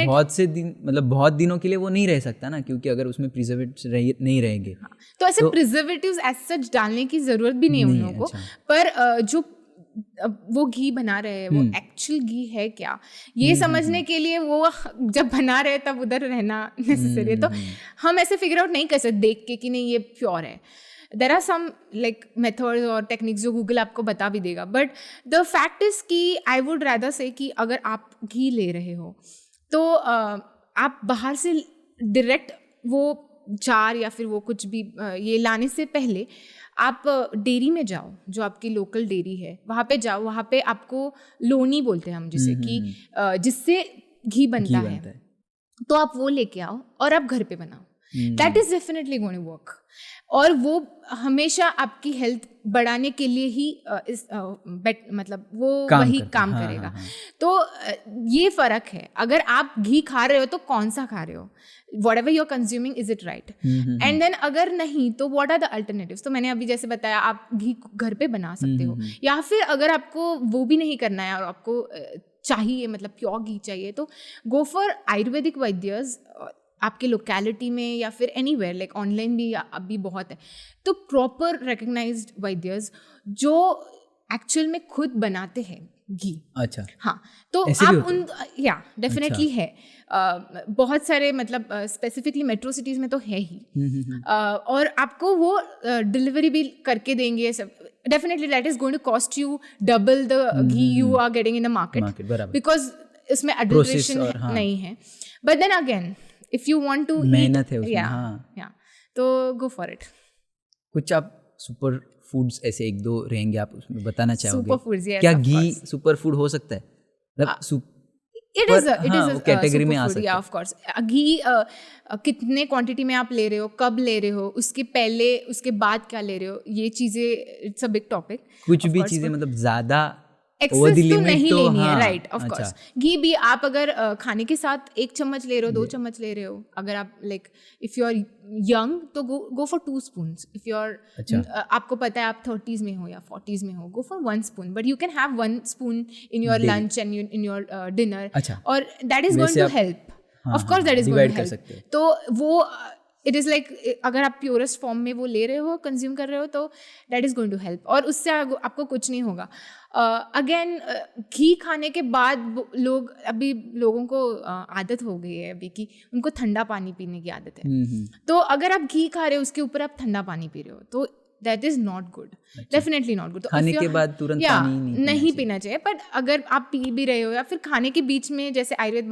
बहुत से दिन मतलब बहुत दिनों के लिए वो नहीं रह सकता ना, क्योंकि अगर उसमें प्रिजर्वेटिव्स नहीं रहेंगे तो ऐसे प्रिजर्वेटिव्स एज सच डालने की जरूरत भी नहीं है उन लोगों को। पर जो वो घी बना रहे हैं वो एक्चुअल घी है क्या, ये समझने के लिए वो जब बना रहे तब उधर रहना नेसेसरी है। तो हम ऐसे फिगर आउट नहीं कर सकते देख के कि नहीं ये प्योर है। There are some like methods और टेक्निक्स जो गूगल आपको बता भी देगा, बट द फैक्ट इज़ कि आई वुड रादर से कि अगर आप घी ले रहे हो तो आप बाहर से डायरेक्ट वो जार या फिर वो कुछ भी ये लाने से पहले आप डेयरी में जाओ, जो आपकी लोकल डेयरी है वहाँ पे जाओ। वहाँ पे आपको लोनी बोलते हैं हम जिसे कि जिससे घी बनता है, तो आप वो लेके आओ और आप घर पे बनाओ। That is definitely going to work, और वो हमेशा आपकी हेल्थ बढ़ाने के लिए ही मतलब वो वही काम करेगा। तो ये फ़र्क है। अगर आप घी खा रहे हो तो कौन सा खा रहे हो, whatever you're consuming, is it right? And then अगर नहीं तो what are the alternatives? तो मैंने अभी जैसे बताया आप घी घर पे बना सकते हो, या फिर अगर आपको वो भी नहीं करना है और आपको चाहिए मतलब प्योर घी चाहिए तो गो फॉर आयुर्वेदिक वैद्यस आपके लोकेलिटी में या फिर एनीवेयर, लाइक ऑनलाइन भी अभी बहुत है। तो प्रॉपर रिकग्नाइज्ड वैद्यस जो एक्चुअल में खुद बनाते हैं घी। अच्छा, हाँ, तो आप उन या डेफिनेटली है बहुत सारे मतलब स्पेसिफिकली मेट्रो सिटीज में तो है ही, और आपको वो डिलीवरी भी करके देंगे सब। Definitely that is going to cost you double the ghee you are getting in the market, because इसमें एडल्ट्रेशन नहीं है। But then again if you want to मेहनत है उसमें, तो गो फॉर इट। कुछ आप सुपर फूड्स ऐसे एक दो रहेंगे आप उसमें बताना चाहोगे? सुपर फूड्स, क्या घी सुपर फूड हो सकता है? मतलब इट इज कैटेगरी में आ सकता है। ऑफ कोर्स घी कितने क्वांटिटी में आप ले रहे हो, कब ले रहे हो, उसके पहले उसके बाद क्या ले रहे हो, ये चीजें इट्स अ बिग टॉपिक। कुछ भी चीजें मतलब ज्यादा एक्सेस तो नहीं लेनी है, राइट? ऑफ कोर्स घी भी आप अगर खाने के साथ 1 चम्मच ले रहे हो, 2 चम्मच ले रहे हो, अगर आप like if you are young तो go for 2 spoons. If you are आपको पता है आप 30s में हो या 40s में हो, go for 1 spoon, but you can have 1 spoon in your lunch and in your dinner, और that is going to help. Of course that is going to help. तो वो इट इज़ लाइक अगर आप purest form में वो ले रहे हो, कंज्यूम कर रहे हो, तो that is going to help, और उससे आपको कुछ नहीं होगा। अगेन घी खाने के बाद लोगों को आदत हो गई है अभी कि उनको ठंडा पानी पीने की आदत है। तो अगर आप घी खा रहे हो उसके ऊपर आप ठंडा पानी पी रहे हो तो that is not good, definitely not good. खाने के बाद तुरंत पानी नहीं पीना चाहिए। बट अगर आप पी भी रहे हो या फिर खाने के बीच में, जैसे आयुर्वेद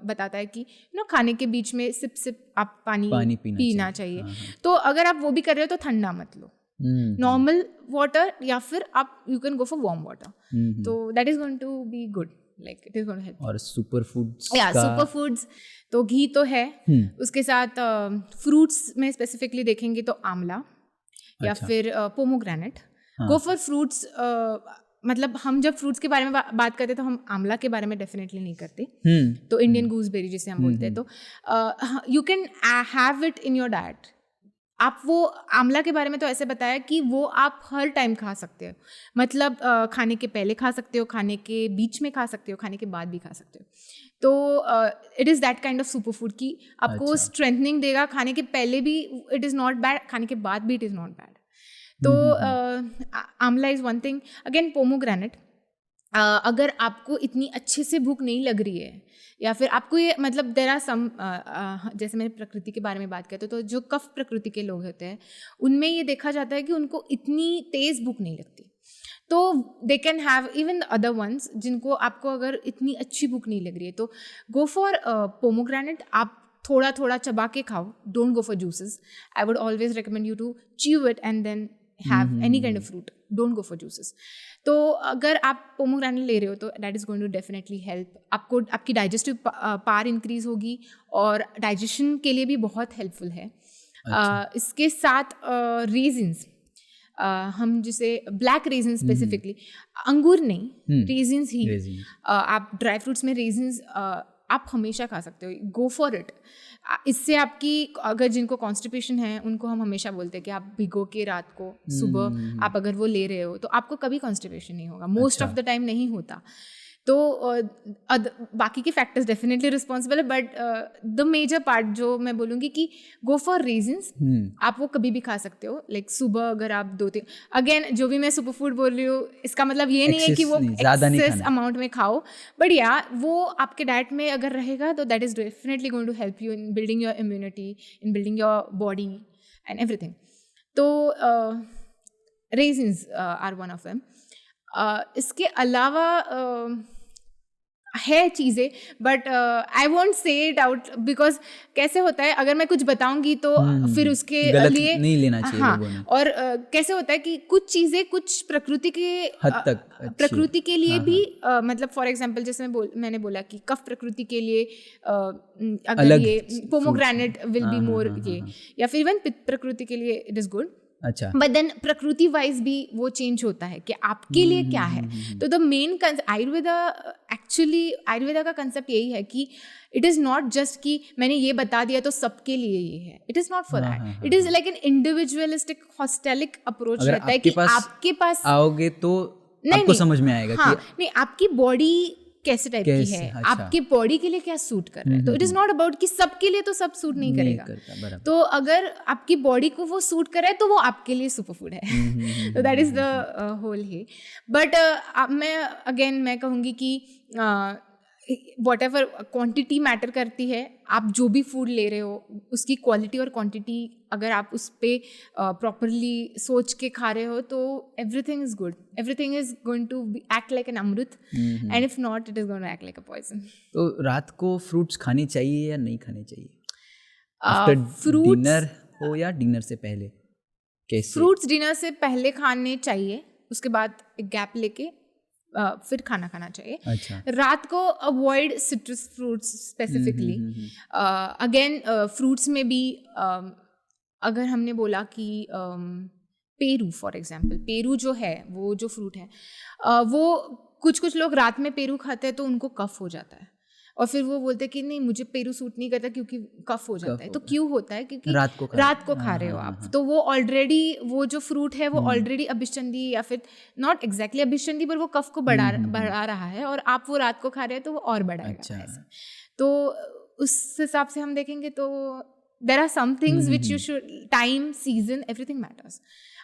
बताता है कि खाने के बीच में सिप सिप आप पानी पीना चाहिए। तो अगर आप वो भी कर रहे हो तो ठंडा मत लो, नॉर्मल वाटर, या फिर आप you can go for warm water. तो that is going to be good, like it is going to help. और सुपर फूड्स सुपर फूड्स तो घी तो है, उसके साथ फ्रूट्स में स्पेसिफिकली देखेंगे तो आंवला या फिर पोमोग्रेनेट। Go for fruits. मतलब हम जब फ्रूट्स के बारे में बात करते हैं तो हम आंवला के बारे में डेफिनेटली नहीं करते। तो इंडियन गूसबेरी जिसे हम बोलते हैं, तो you can have it in your diet. आप वो आंवला के बारे में तो ऐसे बताया कि वो आप हर टाइम खा सकते हो, मतलब खाने के पहले खा सकते हो, खाने के बीच में खा सकते हो, खाने के बाद भी खा सकते हो। तो it is that kind of super food कि आपको स्ट्रेंथनिंग देगा। खाने के पहले भी इट इज़ नॉट बैड, खाने के बाद भी इट इज़ नॉट बैड। तो आंवला is one thing. Again pomegranate, अगर आपको इतनी अच्छे से भूख नहीं लग रही है, या फिर आपको ये मतलब देयर आर सम, जैसे मैंने प्रकृति के बारे में बात करते तो जो कफ प्रकृति के लोग होते हैं उनमें ये देखा जाता है कि उनको इतनी तेज़ भूख नहीं लगती, तो they can have even the other ones जिनको आपको अगर इतनी अच्छी भूख नहीं लग रही है तो गो फॉर पोमोग्रेनेट। आप थोड़ा थोड़ा चबा के खाओ, don't go for juices. I would always recommend you to chew it and then have any kind of fruit, don't go for juices. तो अगर आप पोमोग्रेनेट ले रहे हो तो that is going to definitely help आपको, आपकी डाइजेस्टिव पावर इंक्रीज होगी और डाइजेशन के लिए भी बहुत हेल्पफुल है। इसके साथ रीजन्स, हम जिसे ब्लैक रेजिन स्पेसिफिकली, अंगूर नहीं, रेजिन्स ही, आप ड्राई फ्रूट्स में रेजिन्स आप हमेशा खा सकते हो, गो फॉर इट। इससे आपकी, अगर जिनको कॉन्स्टिपेशन है उनको हम हमेशा बोलते हैं कि आप भिगो के रात को सुबह आप अगर वो ले रहे हो तो आपको कभी कॉन्स्टिपेशन नहीं होगा, मोस्ट ऑफ द टाइम नहीं होता। तो बाकी के फैक्टर्स डेफिनेटली रिस्पॉन्सिबल है, बट द मेजर पार्ट जो मैं बोलूँगी कि गो फॉर रीजन्स। आप वो कभी भी खा सकते हो, लाइक सुबह अगर आप 2-3, अगेन जो भी मैं सुपर फूड बोल रही हूँ इसका मतलब ये नहीं है कि वो एक्सेस अमाउंट में खाओ, बट या वो आपके डाइट में अगर रहेगा तो that is definitely going to help you in building your immunity, in building your body and everything. तो raisins are one of them. इसके अलावा है चीज़ें, but I want to say it बिकॉज कैसे होता है अगर मैं कुछ बताऊंगी तो फिर उसके लिए नहीं लेना चाहिए। हाँ, और कैसे होता है कि कुछ चीज़ें कुछ प्रकृति के हद तक प्रकृति के लिए भी मतलब फॉर एग्जांपल जैसे मैंने बोला कि कफ प्रकृति के लिए अगर ये पोमोग्रेनेट विल बी मोर ये, या फिर इवन पित्त प्रकृति के लिए इट इज़ गुड। अच्छा, बट देन प्रकृति वाइज भी वो चेंज होता है कि आपके लिए क्या है। तो the main Ayurveda, actually Ayurveda का कंसेप्ट यही है कि इट इज़ नॉट जस्ट कि मैंने ये बता दिया तो सबके लिए ये है, it is not for that, it is like an individualistic holistic approach रहता है कि आपके पास आओगे तो आपको समझ में आएगा कि नहीं आपकी बॉडी कैसे टाइप की है, अच्छा, आपकी बॉडी के लिए क्या सूट कर रहा है। तो इट इज़ नॉट अबाउट कि सबके लिए तो सब सूट नहीं करेगा, तो अगर आपकी बॉडी को वो सूट कर रहा है तो वो आपके लिए सुपर फूड है। तो दैट इज़ द होल है। बट मैं कहूँगी कि वॉट एवर क्वान्टिटी मैटर करती है। आप जो भी फूड ले रहे हो उसकी क्वालिटी और क्वांटिटी अगर आप उस पर प्रॉपरली सोच के खा रहे हो तो everything is good, everything is going to act like an अमृत, and if not it is going to act like a poison. तो रात को फ्रूट्स खाने चाहिए या नहीं खाने चाहिए? आफ्टर डिनर हो या डिनर से पहले? कैसे? फ्रूट्स डिनर से पहले खाने चाहिए, उसके बाद एक गैप लेके फिर खाना खाना चाहिए। अच्छा। रात को avoid citrus fruits specifically. Again fruits में भी अगर हमने बोला कि पेरू फॉर एग्जांपल, पेरू जो है वो जो फ्रूट है वो कुछ लोग रात में पेरू खाते हैं तो उनको कफ हो जाता है और फिर वो बोलते हैं कि नहीं मुझे पेरू सूट नहीं करता क्योंकि कफ हो जाता है। तो क्यों होता है? क्योंकि रात को खा रहे हो आप, तो वो ऑलरेडी वो जो फ्रूट है वो ऑलरेडी अभिष्टंदी या फिर नॉट एग्जैक्टली अभिष्टंदी पर वो कफ को बढ़ा रहा है और आप वो रात को खा रहे हो तो वो और बढ़ाएगा। ऐसे तो उस हिसाब से हम देखेंगे तो there are some things which you should, time, season, everything matters.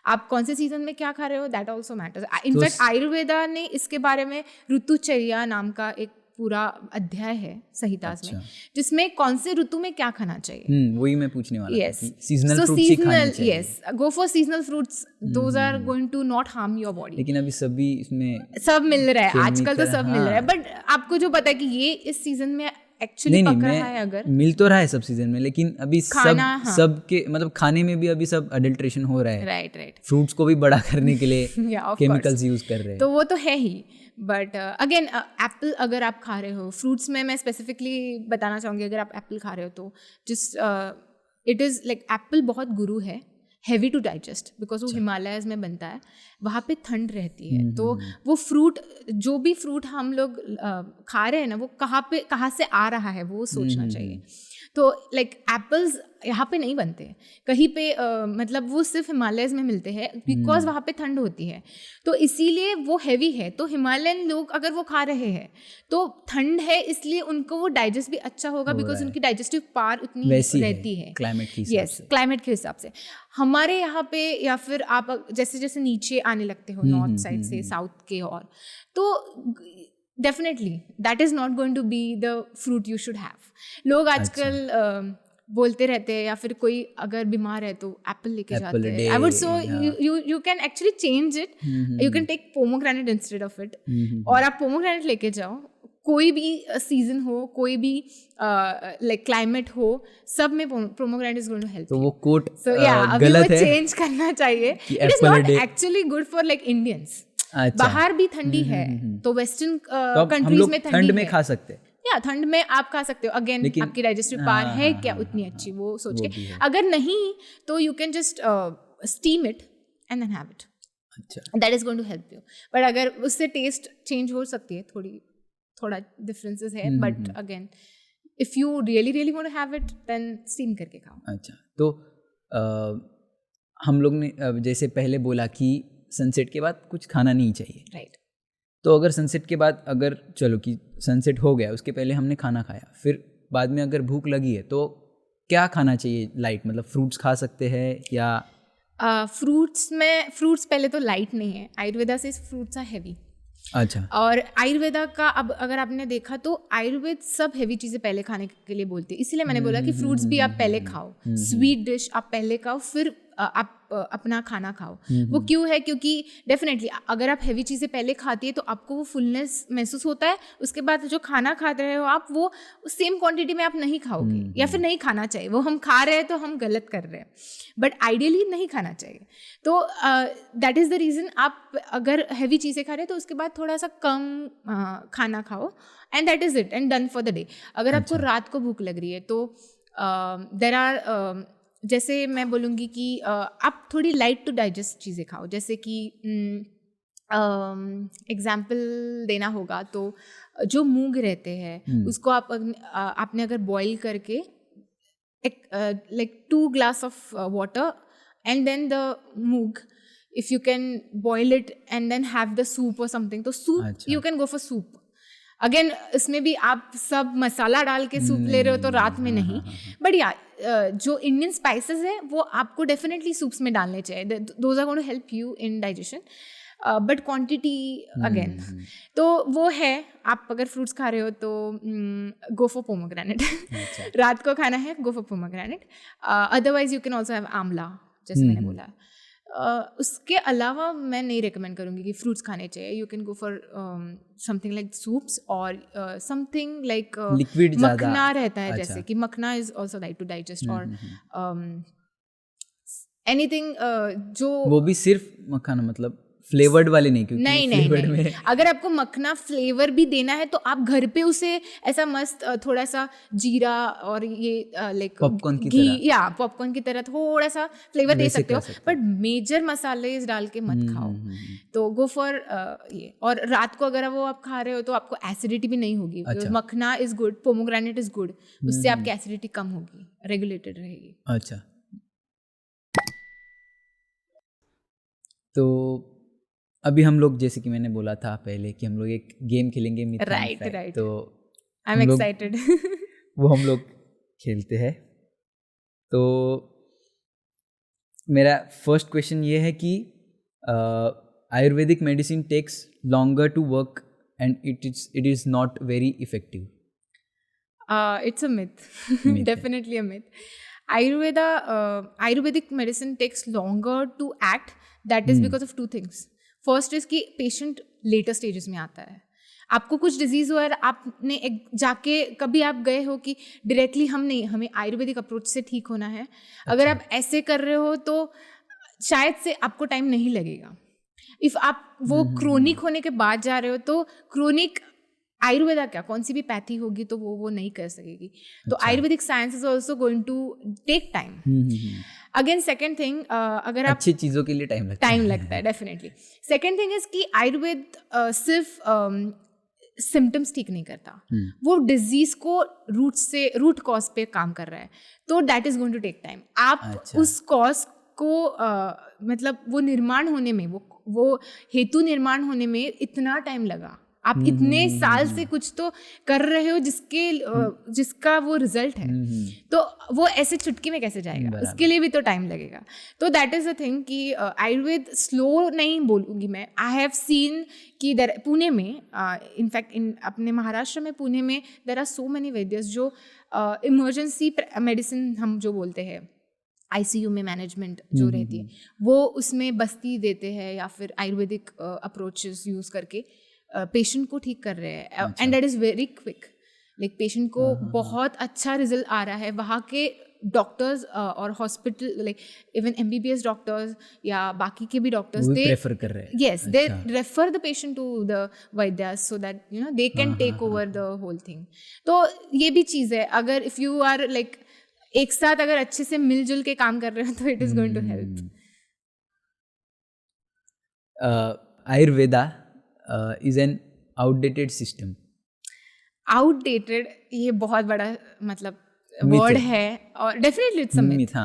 आप कौन से सीजन में क्या खा रहे हो that also matters. In fact Ayurveda ने इसके बारे में ऋतुचर्या नाम का एक पूरा अध्याय है संहितास में, जिसमें कौन से ऋतु में क्या खाना चाहिए। वही मैं पूछने वाला था। Yes. सीजनल फ्रूट्स ही खाने चाहिए। Yes, go for seasonal fruits. Those are going to not harm your body. लेकिन अभी सभी इसमें सब मिल रहा है आजकल, तो सब मिल रहा है, बट आपको जो पता है कि ये इस सीजन में एक्चुअली पक रहा है, अगर मिल तो रहा है सब सीजन में, लेकिन अभी सबके मतलब खाने में भी अभी सब अडल्ट्रेशन हो रहा है। राइट। फ्रूट्स को भी बड़ा करने के लिए केमिकल्स यूज कर रहे हैं, तो वो तो है ही। बट अगेन एप्पल अगर आप खा रहे हो, फ्रूट्स में मैं स्पेसिफिकली बताना चाहूँगी, अगर आप एप्पल खा रहे हो तो जिस इट इज़ लाइक एप्पल बहुत गुरु है, हैवी टू डाइजेस्ट बिकॉज वो हिमालयज़ में बनता है, वहाँ पे ठंड रहती है। तो वो फ्रूट, जो भी फ्रूट हम लोग खा रहे हैं ना, वो कहाँ से आ रहा है वो सोचना चाहिए। तो लाइक एप्पल्स यहाँ पे नहीं बनते हैं कहीं पे, मतलब वो सिर्फ हिमालयस में मिलते हैं बिकॉज वहाँ पे ठंड होती है, तो इसीलिए वो हैवी है। तो हिमालयन लोग अगर वो खा रहे हैं तो ठंड है इसलिए उनको वो डाइजेस्ट भी अच्छा होगा बिकॉज उनकी डाइजेस्टिव पावर उतनी रहती है क्लाइमेट के हिसाब से। क्लाइमेट के हिसाब से। हमारे यहाँ पे या फिर आप जैसे जैसे नीचे आने लगते हो नॉर्थ साइड से साउथ के, और तो definitely that is not going to be the fruit you should have. लोग आजकल बोलते रहते हैं, या फिर कोई अगर बीमार है तो एप्पल लेके जाते हैं। I would so you can actually change it, you can take pomegranate instead of it, और आप पोमोग्रेनेट लेके जाओ। कोई भी सीजन हो, कोई भी लाइक क्लाइमेट हो, सब में pomegranate is going to help. तो वो कोट अभी गलत वो है, चेंज करना चाहिए। It is not actually good for like Indians. बाहर भी ठंडी है तो वेस्टर्न कंट्रीज में ठंड में खा सकते हैं, या ठंड में आप खा सकते हो। अगेन आपकी डाइजेस्टिव पावर है क्या उतनी अच्छी, वो सोच के। अगर नहीं तो you can just steam it and then have it, that is going to help you. But अगर उससे टेस्ट चेंज हो सकती है, थोड़ा डिफरेंसेस है, but again if you really want to have it then steam करके खाओ। अच्छा, तो हम लोग ने जैसे पहले बोला कि सनसेट के बाद कुछ खाना नहीं चाहिए, राइट। तो अगर सनसेट के बाद, अगर चलो कि सनसेट हो गया, उसके पहले हमने खाना खाया, फिर बाद में अगर भूख लगी है तो क्या खाना चाहिए लाइट? मतलब फ्रूट्स खा सकते हैं या फ्रूट्स पहले तो लाइट नहीं है, आयुर्वेदा से फ्रूट्स आर हैवी। अच्छा, और आयुर्वेदा का अब अगर आपने देखा तो आयुर्वेद सब हैवी चीज़ें पहले खाने के लिए बोलते हैं, इसीलिए मैंने बोला कि फ्रूट्स भी आप पहले खाओ, स्वीट डिश आप पहले खाओ, फिर आप अपना खाना खाओ। वो क्यों है? क्योंकि डेफिनेटली अगर आप हैवी चीज़ें पहले खाती है तो आपको वो फुलनेस महसूस होता है, उसके बाद जो खाना खा रहे हो आप वो सेम क्वांटिटी में आप नहीं खाओगे, या फिर नहीं खाना चाहिए। वो हम खा रहे हैं तो हम गलत कर रहे हैं, बट आइडियली नहीं खाना चाहिए। तो दैट इज़ द रीज़न आप अगर हैवी चीज़ें खा रहे हैं तो उसके बाद थोड़ा सा कम खाना खाओ, and that is it, and done for the day. अगर आपको रात को भूख लग रही है तो देर आर, जैसे मैं बोलूँगी कि आप थोड़ी लाइट टू डाइजेस्ट चीज़ें खाओ। जैसे कि एग्जाम्पल देना होगा तो जो मूंग रहते हैं उसको आपने अगर बॉईल करके like 2 glass of water and then the moong, if you can boil it and then have the soup और समथिंग, तो soup you can go for soup. Again इसमें भी आप सब मसाला डाल के सूप ले रहे हो तो रात में नहीं, बट या जो इंडियन स्पाइसेस है वो आपको डेफिनेटली सूप्स में डालने चाहिए, those are going to help you in digestion, but quantity again तो वो है। आप अगर फ्रूट्स खा रहे हो तो गो फॉर पोमोग्रेनेट। रात को खाना है, go for pomegranate. Otherwise you can also have आंवला, जैसे मैंने बोला। उसके अलावा मैं नहीं रिकमेंड करूँगी कि फ्रूट्स खाने चाहिए। You can go for something like soups और समथिंग लाइक लिक्विड मखना रहता है। जैसे कि makhana is also light to digest, और एनीथिंग जो वो भी सिर्फ मखाना, मतलब फ्लेवर्ड वाले नहीं, क्योंकि नहीं में अगर आपको मखना फ्लेवर भी देना है तो आप घर पे उसे ऐसा मस्त थोड़ा सा जीरा और ये लाइक पॉपकॉर्न की घी तरह, या पॉपकॉर्न की तरह थोड़ा सा फ्लेवर दे सकते हो, बट मेजर मसाले डाल के मत खाओ। तो गो फॉर ये। और रात को अगर वो आप खा रहे हो तो आपको एसिडिटी भी नहीं होगी। मखना is good, pomegranate is good, उससे आपकी एसिडिटी कम होगी, रेगुलेटेड रहेगी। अच्छा, तो अभी हम लोग, जैसे कि मैंने बोला था पहले कि हम लोग एक गेम खेलेंगे, राइट। तो आई एम एक्साइटेड। वो हम लोग खेलते हैं। तो मेरा फर्स्ट क्वेश्चन ये है कि Ayurvedic medicine takes longer to work and it is not very effective. It's a myth. Definitely a myth. Ayurvedic medicine takes longer to act. That is because of 2 things. First is कि patient later stages में आता है। आपको कुछ disease हुआ है, आपने एक जाके कभी आप गए हो कि डायरेक्टली हमें आयुर्वेदिक अप्रोच से ठीक होना है। अगर आप ऐसे कर रहे हो तो शायद से आपको टाइम नहीं लगेगा। इफ़ आप वो क्रोनिक होने के बाद जा रहे हो तो क्रोनिक आयुर्वेदा क्या, कौन सी भी पैथी होगी तो वो नहीं कर सकेगी। तो Ayurvedic science is also going to take time. Again second thing, अगर आप अच्छी चीज़ों के लिए टाइम लगता है डेफिनेटली। सेकेंड थिंग इज कि आयुर्वेद सिर्फ सिम्टम्स ठीक नहीं करता, वो डिजीज को रूट कॉज पे काम कर रहा है, तो that is going to take time. आप उस कॉज को मतलब वो निर्माण होने में, वो हेतु निर्माण होने में इतना टाइम लगा, आप इतने साल से कुछ तो कर रहे हो जिसका वो रिजल्ट है, तो वो ऐसे चुटकी में कैसे जाएगा, उसके लिए भी तो टाइम लगेगा। तो दैट इज अ थिंग कि आयुर्वेद स्लो नहीं बोलूँगी मैं। आई हैव सीन कि पुणे में, इनफैक्ट अपने महाराष्ट्र में, पुणे में देर आर सो मेनी वैद्यस जो इमरजेंसी मेडिसिन हम जो बोलते हैं, ICU में मैनेजमेंट जो रहती है, वो उसमें बस्ती देते हैं या फिर आयुर्वेदिक अप्रोचेस यूज़ करके पेशेंट को ठीक कर रहे हैं, and that is very quick. Like patient को बहुत अच्छा रिजल्ट आ रहा है। वहाँ के डॉक्टर्स और hospital, like even MBBS doctors या बाकी के भी डॉक्टर्स, दे प्रेफर कर रहे हैं, yes, they refer the patient to the vaidyas so that you know they can take over the whole thing. तो ये भी चीज़ है, अगर इफ़ यू आर लाइक एक साथ अगर अच्छे से मिलजुल के काम कर रहे हो तो it is going to help. Ayurveda is an outdated system. Outdated ये बहुत बड़ा मतलब वर्ड है, और definitely it's a myth.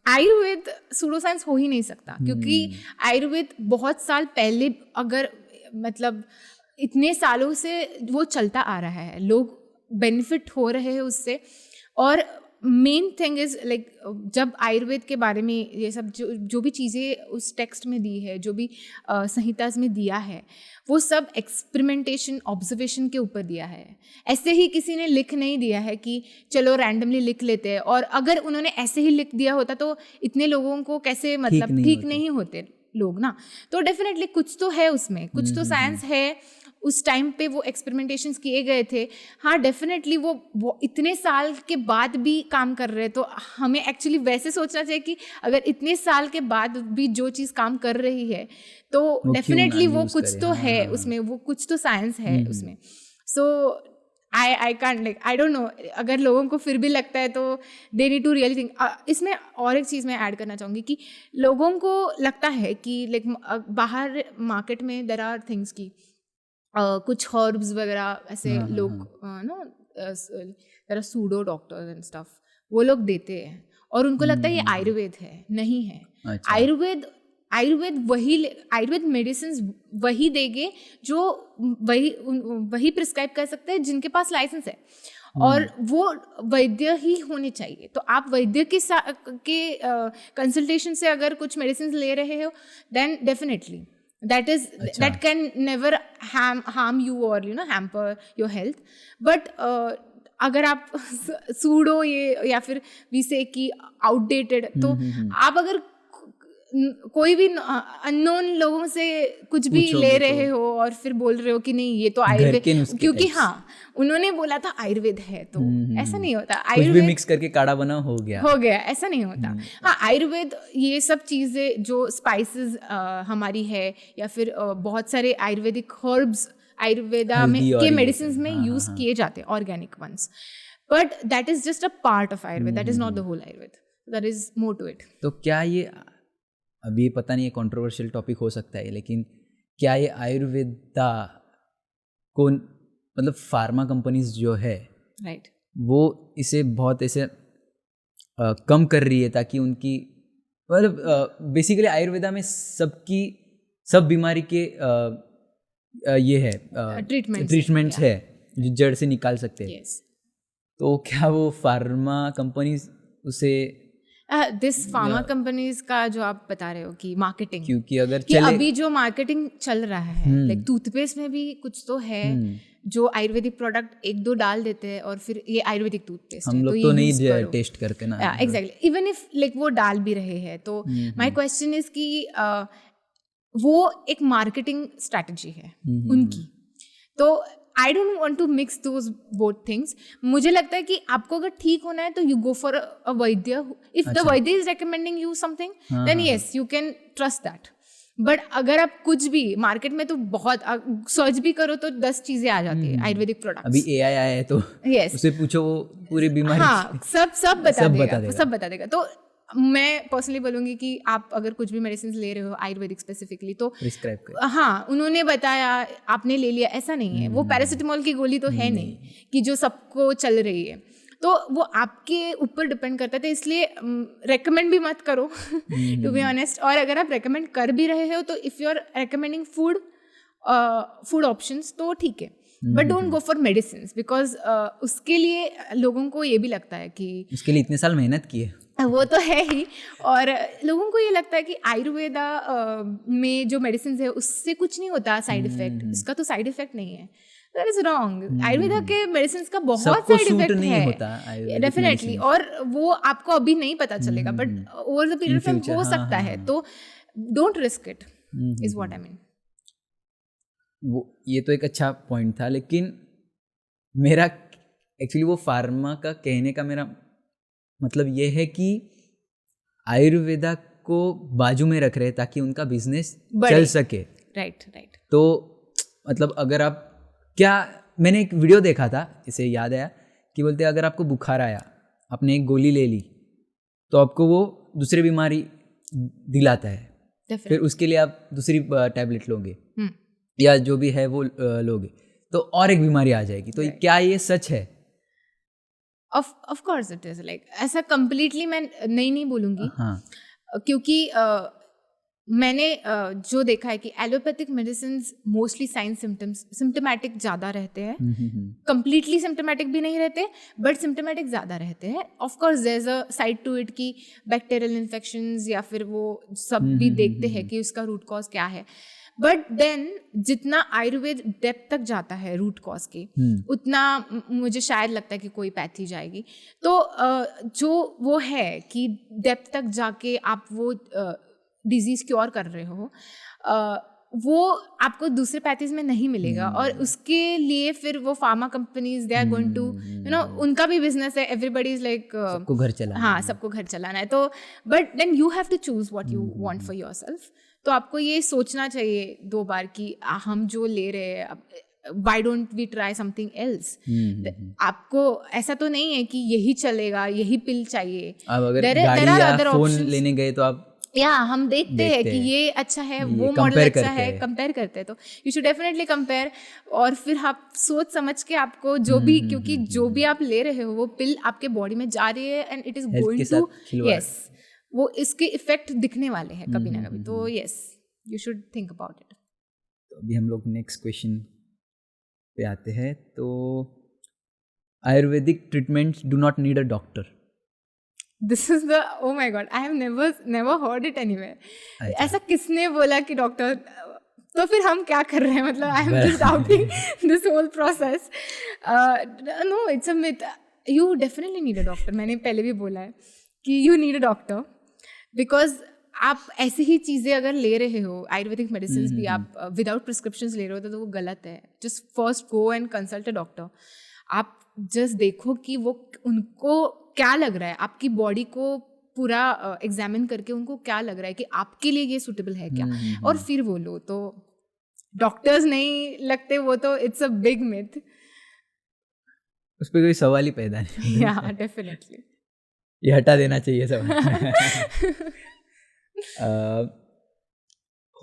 Ayurveda pseudo science हो ही नहीं सकता, क्योंकि आयुर्वेद बहुत साल पहले, अगर मतलब इतने सालों से वो चलता आ रहा है, लोग बेनिफिट हो रहे हैं उससे। और मेन थिंग इज़ लाइक जब आयुर्वेद के बारे में ये सब जो भी चीज़ें उस टेक्स्ट में दी है, जो भी संहिताज में दिया है, वो सब एक्सपेरिमेंटेशन, ऑब्जर्वेशन के ऊपर दिया है। ऐसे ही किसी ने लिख नहीं दिया है कि चलो रैंडमली लिख लेते हैं। और अगर उन्होंने ऐसे ही लिख दिया होता तो इतने लोगों को कैसे मतलब ठीक नहीं होते लोग ना। तो डेफिनेटली कुछ तो है उसमें, कुछ तो साइंस है। उस टाइम पे वो एक्सपेरिमेंटेशंस किए गए थे। हाँ, डेफिनेटली वो इतने साल के बाद भी काम कर रहे हैं, तो हमें एक्चुअली वैसे सोचना चाहिए कि अगर इतने साल के बाद भी जो चीज़ काम कर रही है तो डेफिनेटली वो कुछ तो है उसमें, वो कुछ तो साइंस है उसमें। So I can't like, I don't know, अगर लोगों को फिर भी लगता है तो they need to really think. इसमें और एक चीज़ मैं ऐड करना चाहूँगी कि लोगों को लगता है कि लाइक बाहर मार्केट में देयर आर थिंग्स की कुछ हर्ब्स वगैरह ऐसे लोग no there are pseudo doctors and stuff, वो लोग देते हैं और उनको लगता है ये आयुर्वेद है। नहीं है। अच्छा। आयुर्वेद मेडिसिन वही देंगे जो वही प्रिस्क्राइब कर सकते हैं जिनके पास लाइसेंस है, और वो वैद्य ही होने चाहिए। तो आप वैद्य के कंसल्टेशन से अगर कुछ मेडिसिन ले रहे हो, then definitely that can never harm you or hamper your health. But अगर आप सूडो ये या फिर वी से कि आउटडेटेड, तो आप अगर कोई भी अननोन लोगों से कुछ भी ले रहे हो और फिर बोल रहे हो कि नहीं ये तो आयुर्वेद, क्योंकि हाँ उन्होंने बोला था आयुर्वेद है, तो ऐसा नहीं होता। आयुर्वेद कुछ भी मिक्स करके काढ़ा बना हो गया, ऐसा नहीं होता। हाँ, आयुर्वेद ये सब चीज़ें जो स्पाइसेस हमारी है या फिर बहुत सारे आयुर्वेदिक हर्ब्स आयुर्वेदा में के मेडिसिन में यूज किए जाते हैं, organic ones, but that is just a part of Ayurveda, that is not the whole Ayurveda, that is more to it. तो क्या ये, अभी पता नहीं ये कंट्रोवर्शियल टॉपिक हो सकता है, लेकिन क्या ये आयुर्वेदा को मतलब फार्मा कंपनीज जो है राइट वो इसे बहुत ऐसे कम कर रही है ताकि उनकी मतलब बेसिकली आयुर्वेदा में सब बीमारी के ये है ट्रीटमेंट्स है जो जड़ से निकाल सकते हैं। yes. तो क्या वो फार्मा कंपनीज उसे दिस फार्मा कंपनीज का जो आप बता रहे हो कि मार्केटिंग, क्योंकि अगर कि अभी जो मार्केटिंग चल रहा है लाइक टूथपेस्ट में भी कुछ तो है जो आयुर्वेदिक प्रोडक्ट एक दो डाल देते हैं और फिर ये आयुर्वेदिक टूथपेस्ट हम लोग तो नहीं टेस्ट करते ना। एग्जैक्टली, इवन इफ लाइक वो डाल भी रहे हैं तो माय क्वेश्चन इज कि वो एक मार्केटिंग स्ट्रैटेजी है उनकी। तो I don't want to mix those both things. मुझे लगता है कि आपको अगर ठीक होना है तो you go for a vaidya. If the vaidya is recommending you something then yes you can trust that. But अगर आप कुछ भी मार्केट में तो बहुत सर्च भी करो तो 10 चीजें आ जाती है आयुर्वेदिक प्रोडक्ट्स। अभी AI आया है तो yes. उसे पूछो वो पूरी बीमारी हाँ सब बता देगा। तो मैं पर्सनली बोलूँगी कि आप अगर कुछ भी मेडिसिन ले रहे हो आयुर्वेदिक स्पेसिफिकली तो प्रिस्क्राइब कर। हाँ, उन्होंने बताया आपने ले लिया, ऐसा नहीं है। वो पैरासिटामोल की गोली तो है नहीं कि जो सबको चल रही है, तो वो आपके ऊपर डिपेंड करता है। इसलिए रेकमेंड भी मत करो टू बी ऑनेस्ट। और अगर आप रेकमेंड कर भी रहे हो तो if you are recommending food options तो ठीक है, but don't go for medicine because उसके लिए लोगों को ये भी लगता है कि उसके लिए इतने साल मेहनत की है। वो तो है ही, और लोगों को ये लगता है कि आयुर्वेदा में जो मेडिसिन है उससे कुछ नहीं होता साइड इफेक्ट, इसका तो साइड इफेक्ट नहीं है। That is wrong. आयुर्वेदा के मेडिसिन का बहुत साइड इफेक्ट है डेफिनेटली, और वो आपको अभी नहीं पता चलेगा, बट ओवर द पीरियड में हो सकता है। तो don't risk it is what I mean. वो ये तो एक अच्छा पॉइंट था, लेकिन मेरा एक्चुअली वो फार्मा का कहने का मेरा मतलब ये है कि आयुर्वेदा को बाजू में रख रहे ताकि उनका बिजनेस चल सके। राइट। तो मतलब अगर आप मैंने एक वीडियो देखा था, इसे याद आया कि बोलते अगर आपको बुखार आया, आपने एक गोली ले ली तो आपको वो दूसरी बीमारी दिलाता है, फिर उसके लिए आप दूसरी टैबलेट लोगे या जो भी है वो लोगे तो और एक बीमारी आ जाएगी। तो क्या ये सच है? Of course it is like, ऐसा कंप्लीटली मैं नहीं बोलूँगी। हाँ, क्योंकि मैंने जो देखा है कि allopathic medicine mostly sign symptomatic ज़्यादा रहते हैं, कंप्लीटली सिम्टोमेटिक भी नहीं रहते बट सिम्टोमेटिक ज़्यादा रहते हैं। Of course there is a side to it कि बैक्टीरियल इन्फेक्शंस या फिर वो सब भी देखते हैं कि उसका रूट कॉज क्या है। बट देन जितना आयुर्वेद डेप्थ तक जाता है रूट कॉज के, उतना मुझे शायद लगता है कि कोई पैथी जाएगी। तो जो वो है कि डेप्थ तक जाके आप वो डिजीज क्योर कर रहे हो, वो आपको दूसरे पैथीज में नहीं मिलेगा। और उसके लिए फिर वो pharma companies they are going to उनका भी बिजनेस है, एवरीबडी इज लाइक सबको घर चलाना, हाँ सबको घर चलाना है। तो but then you have to choose what you want for yourself. तो आपको ये सोचना चाहिए 2 बार कि हम जो ले रहे हैं why don't we try something else। आपको ऐसा तो नहीं है कि यही चलेगा, यही पिल चाहिए। अब अगर गाड़ी या फोन लेने गए तो आप हम देखते हैं कि ये अच्छा है, वो मॉडल अच्छा है, कंपेयर करते हैं। तो यू शुड डेफिनेटली कंपेयर, और फिर आप सोच समझ के आपको जो भी, क्योंकि जो भी आप ले रहे हो वो पिल आपके बॉडी में जा रही है and it is going to yes, वो इसके इफेक्ट दिखने वाले हैं कभी ना कभी। तो yes, you should think about it. तो अभी हम लोग नेक्स्ट क्वेश्चन पे आते हैं। तो Ayurvedic treatments do not need a doctor. This is the oh my God, I have never heard it anywhere. ऐसा किसने बोला कि डॉक्टर, तो फिर हम क्या कर रहे हैं? मतलब I am just doubting this whole process. No, it's a myth. You definitely need a doctor. मैंने पहले भी बोला है कि you need a doctor, because आप ऐसी ही चीज़ें अगर ले रहे हो, आयुर्वेदिक मेडिसिन भी आप विदाउट प्रिस्क्रिप्शन ले रहे हो तो वो गलत है। Just first go and consult a doctor. आप जस्ट देखो कि वो उनको क्या लग रहा है, आपकी बॉडी को पूरा एग्जामिन करके उनको क्या लग रहा है कि आपके लिए ये सूटेबल है क्या, और फिर वो लो। तो डॉक्टर्स नहीं लगते, वो तो इट्स अ बिग मिथ। उस पर कोई सवाल ही पैदा नहीं। या डेफिनेटली ये हटा देना चाहिए सवाल।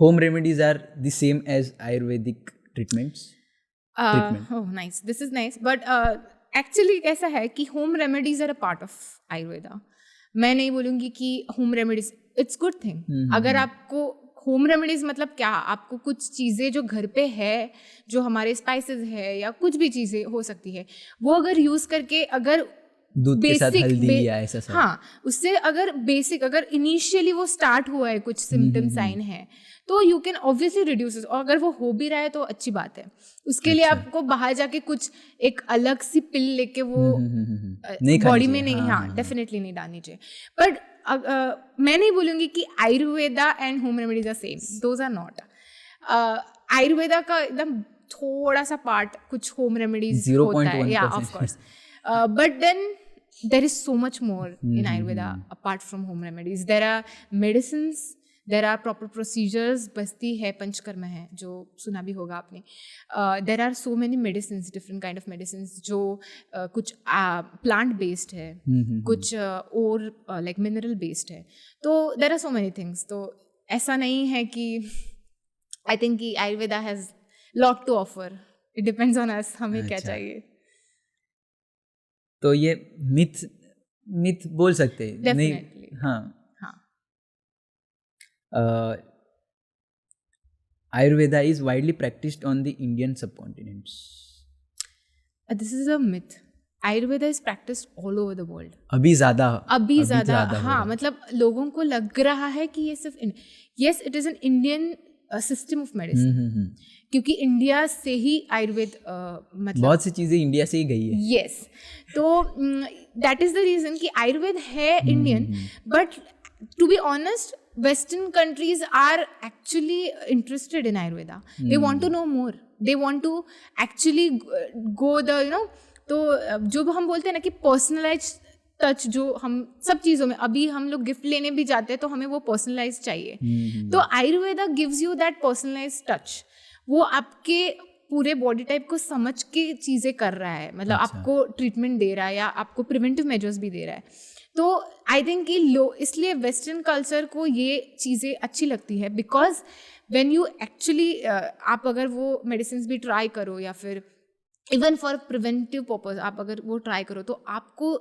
Home remedies are the same as Ayurvedic treatments? Oh, nice. This is nice. But actually कैसा है कि home remedies are a part of Ayurveda. मैं नहीं बोलूँगी कि home remedies, it's good thing. अगर आपको home remedies मतलब क्या, आपको कुछ चीज़ें जो घर पे है, जो हमारे स्पाइसेस है या कुछ भी चीज़ें हो सकती है, वो अगर यूज़ करके, अगर दूध के साथ हल्दी या ऐसा सब, हाँ, उससे अगर बेसिक, अगर इनिशियली वो स्टार्ट हुआ है, कुछ सिम्टम साइन है, तो यू कैन ऑब्वियसली रिड्यूस। और अगर वो हो भी रहा है तो अच्छी बात है। उसके लिए आपको बाहर जाके कुछ एक अलग सी पिल लेके वो बॉडी में नहीं, हाँ डेफिनेटली नहीं डालनी चाहिए। बट मैं नहीं बोलूँगी कि Ayurveda and home remedies are same, those are not. Ayurveda का एकदम थोड़ा सा पार्ट कुछ होम रेमेडीज होता है, या of course, but then there is so much more in Ayurveda apart from home remedies. There are medicines, there are proper procedures. Basti है, पंचकर्मा है, जो सुना भी होगा आपने. There are so many medicine, different kind of medicine, जो कुछ plant based है, कुछ और लाइक मिनरल बेस्ड है. तो there are so many things. तो ऐसा नहीं है कि आई थिंक कि Ayurveda has lot to offer. It depends on us, हमें क्या चाहिए. तो ये मिथ बोल सकते हैं. Definitely. हाँ. हाँ. Ayurveda is widely practiced on the Indian subcontinents. This is a myth. Ayurveda is practiced all over the world. अभी ज़्यादा हाँ, मतलब लोगों को लग रहा है कि ये सिर्फ yes, it is an Indian system of medicine. क्योंकि इंडिया से ही आयुर्वेद मतलब बहुत सी चीज़ें इंडिया से ही गई है. यस. तो दैट इज द रीजन कि आयुर्वेद है Indian. But to be honest, western countries are actually interested in Ayurveda. They want to know more. They want to actually go the तो जो हम बोलते हैं ना कि पर्सनलाइज टच, जो हम सब चीज़ों में, अभी हम लोग गिफ्ट लेने भी जाते हैं तो हमें वो पर्सनलाइज चाहिए. तो Ayurveda gives you that personalise touch. वो आपके पूरे बॉडी टाइप को समझ के चीज़ें कर रहा है. मतलब आपको ट्रीटमेंट दे रहा है या आपको प्रिवेंटिव मेजर्स भी दे रहा है. तो आई थिंक कि इसलिए वेस्टर्न कल्चर को ये चीज़ें अच्छी लगती है. बिकॉज व्हेन यू एक्चुअली आप अगर वो मेडिसिन भी ट्राई करो या फिर इवन फॉर प्रिवेंटिव पर्पज आप अगर वो ट्राई करो तो आपको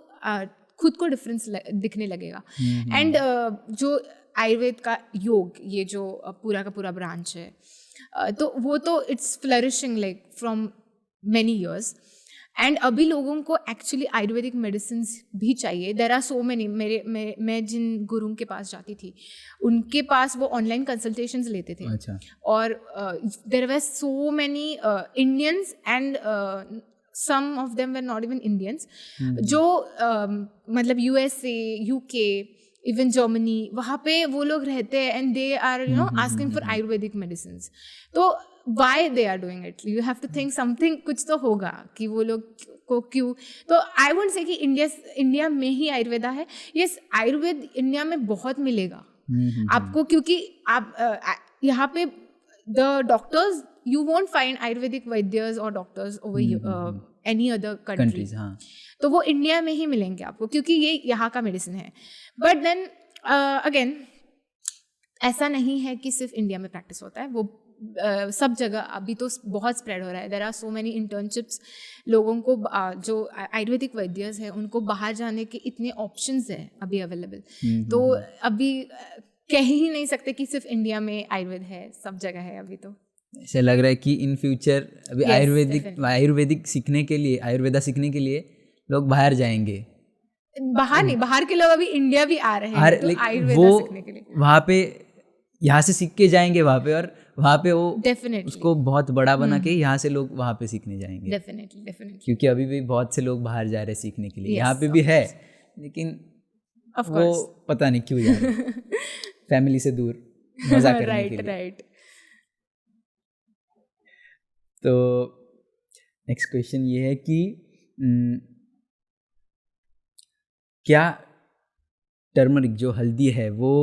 खुद को डिफरेंस दिखने लगेगा. एंड जो आयुर्वेद का योग, ये जो पूरा का पूरा ब्रांच है, तो वो तो it's flourishing like from many years. And अभी लोगों को एक्चुअली आयुर्वेदिक मेडिसिन भी चाहिए. There are so many. मैं जिन गुरुओं के पास जाती थी, उनके पास वो ऑनलाइन कंसल्टेशंस लेते थे. अच्छा. और there were so many Indians and some of them were not even Indians. जो मतलब USA, UK, इवन जर्मनी, वहाँ पे वो लोग रहते हैं and they are asking for Ayurvedic medicine. तो why they are doing it? You have to think something, कुछ तो होगा कि वो लोग को क्यों. तो आई वुड से कि इंडिया में ही आयुर्वेदा है. यस, आयुर्वेद इंडिया में बहुत मिलेगा आपको, क्योंकि आप यहाँ पे the doctors, you won't find Ayurvedic Vaidyas or doctors over any other countries. हाँ. तो वो इंडिया में ही मिलेंगे आपको, क्योंकि ये यहाँ का मेडिसिन है. बट देन अगेन ऐसा नहीं है कि सिर्फ इंडिया में प्रैक्टिस होता है. वो सब जगह अभी तो बहुत स्प्रेड हो रहा है. There are so many internships. लोगों को जो आयुर्वेदिक वैद्यस हैं उनको बाहर जाने के इतने ऑप्शंस हैं अभी अवेलेबल. तो अभी कह ही नहीं सकते कि सिर्फ इंडिया में आयुर्वेद है, सब जगह है अभी. तो ऐसे लग रहा है कि इन फ्यूचर अभी आयुर्वेदिक सीखने के लिए, आयुर्वेदा सीखने के लिए लोग बाहर जाएंगे. बाहर नहीं, बाहर के लोग अभी इंडिया भी आ रहे हैं तो आयुर्वेदा सीखने के लिए. वहाँ पे यहाँ से सीख के जाएंगे वहाँ पे, और वहाँ पे वो डेफिनेटली उसको बहुत बड़ा बना के यहाँ से लोग वहाँ पे सीखने जाएंगे. डेफिनेटली क्योंकि अभी भी बहुत से लोग बाहर जा रहे हैं सीखने के लिए. यहाँ पे भी है, लेकिन वो पता नहीं क्यों जा रहे हैं. फैमिली से दूर मजा करने के लिए. राइट. तो नेक्स्ट क्वेश्चन ये है कि क्या टर्मरिक जो हल्दी है वो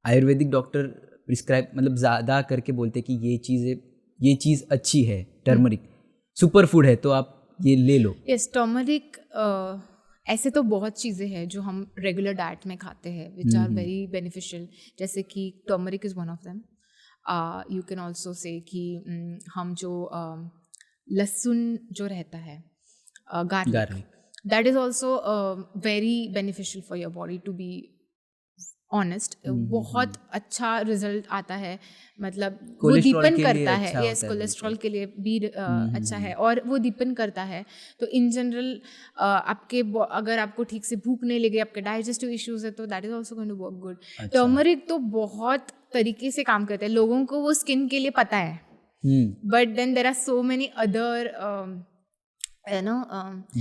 आयुर्वेदिक डॉक्टर प्रिस्क्राइब, मतलब ज़्यादा करके बोलते हैं कि ये चीज़ अच्छी है, टर्मरिक सुपर फूड है तो आप ये ले लो? यस, टर्मरिक ऐसे तो बहुत चीज़ें हैं जो हम रेगुलर डाइट में खाते हैं विच आर वेरी बेनिफिशियल. जैसे कि turmeric is one of them. You can also say कि हम जो लहसुन जो रहता है, garlic, that is also very beneficial for your body. To be honest, बहुत अच्छा रिजल्ट आता है. मतलब वो दीपन करता है. यस, कोलेस्ट्रॉल के लिए भी अच्छा है और वो दीपन करता है. तो इन जनरल आपके अगर आपको ठीक से भूख नहीं लगे, आपके डाइजेस्टिव इश्यूज है, तो that is also going to work good. Turmeric तो बहुत तरीके से काम करते हैं. लोगों को वो स्किन के लिए पता है, but then there are so many other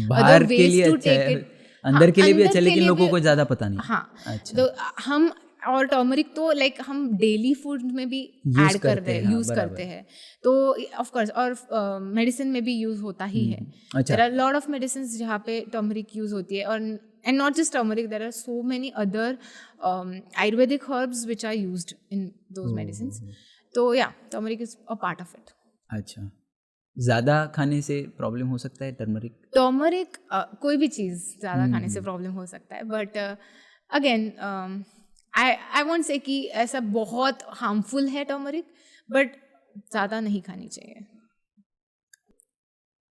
बाहर के लिए अच्छा है, अंदर के लिए भी अच्छा, लेकिन लोगों को ज़्यादा पता नहीं. हाँ, अच्छा. तो हम और टर्मरिक तो लाइक हम डेली फूड में भी ऐड करते हैं, यूज़ करते हैं. तो ऑफ कोर्स, और मेडिसिन में भी यूज़ होता ही है. There are lot of medicine जहाँ पे टर्मरिक यूज़ होती है. और and not just turmeric, there are so many other Ayurvedic herbs which are used in those medicines. So yeah, turmeric is a part of it. अच्छा, ज़्यादा खाने से problem हो सकता है टर्मरिक? टर्मरिक कोई भी चीज़ ज़्यादा खाने से प्रॉब्लम हो सकता है, बट अगेन आई वॉन्ट से कि ऐसा बहुत हार्मफुल है टर्मरिक, बट ज़्यादा नहीं खानी चाहिए.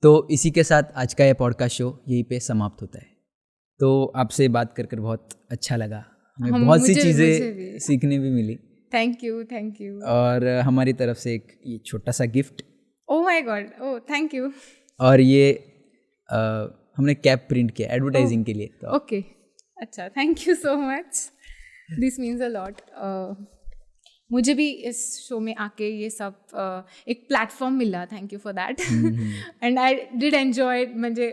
तो इसी के साथ आज का ये पॉडकास्ट शो यहीं पे समाप्त होता है. तो आपसे बात कर कर बहुत अच्छा लगा, हमें बहुत सी मुझे चीज़ें भी. सीखने भी मिली. Thank you. और हमारी तरफ से एक ये छोटा सा gift. Oh my God, oh thank you. और ये हमने कैप प्रिंट किया एडवर्टाइजिंग के लिए. तो ओके, अच्छा, thank you so much, this means a lot. मुझे भी इस शो में आके ये सब एक प्लेटफॉर्म मिला, thank you for that. And I did enjoy, म्हणजे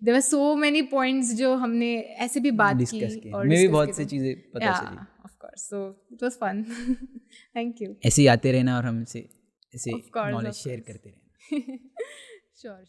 there were so many points जो हमने ऐसे भी बात डिस्कस की किया, और हमें भी discuss बहुत की. सी चीज़ें पता चली. Of course, so it was fun. Thank you. ऐसे ही आते रहना और हमसे ऐसे Of course, knowledge of share course. करते रहना. श्योर.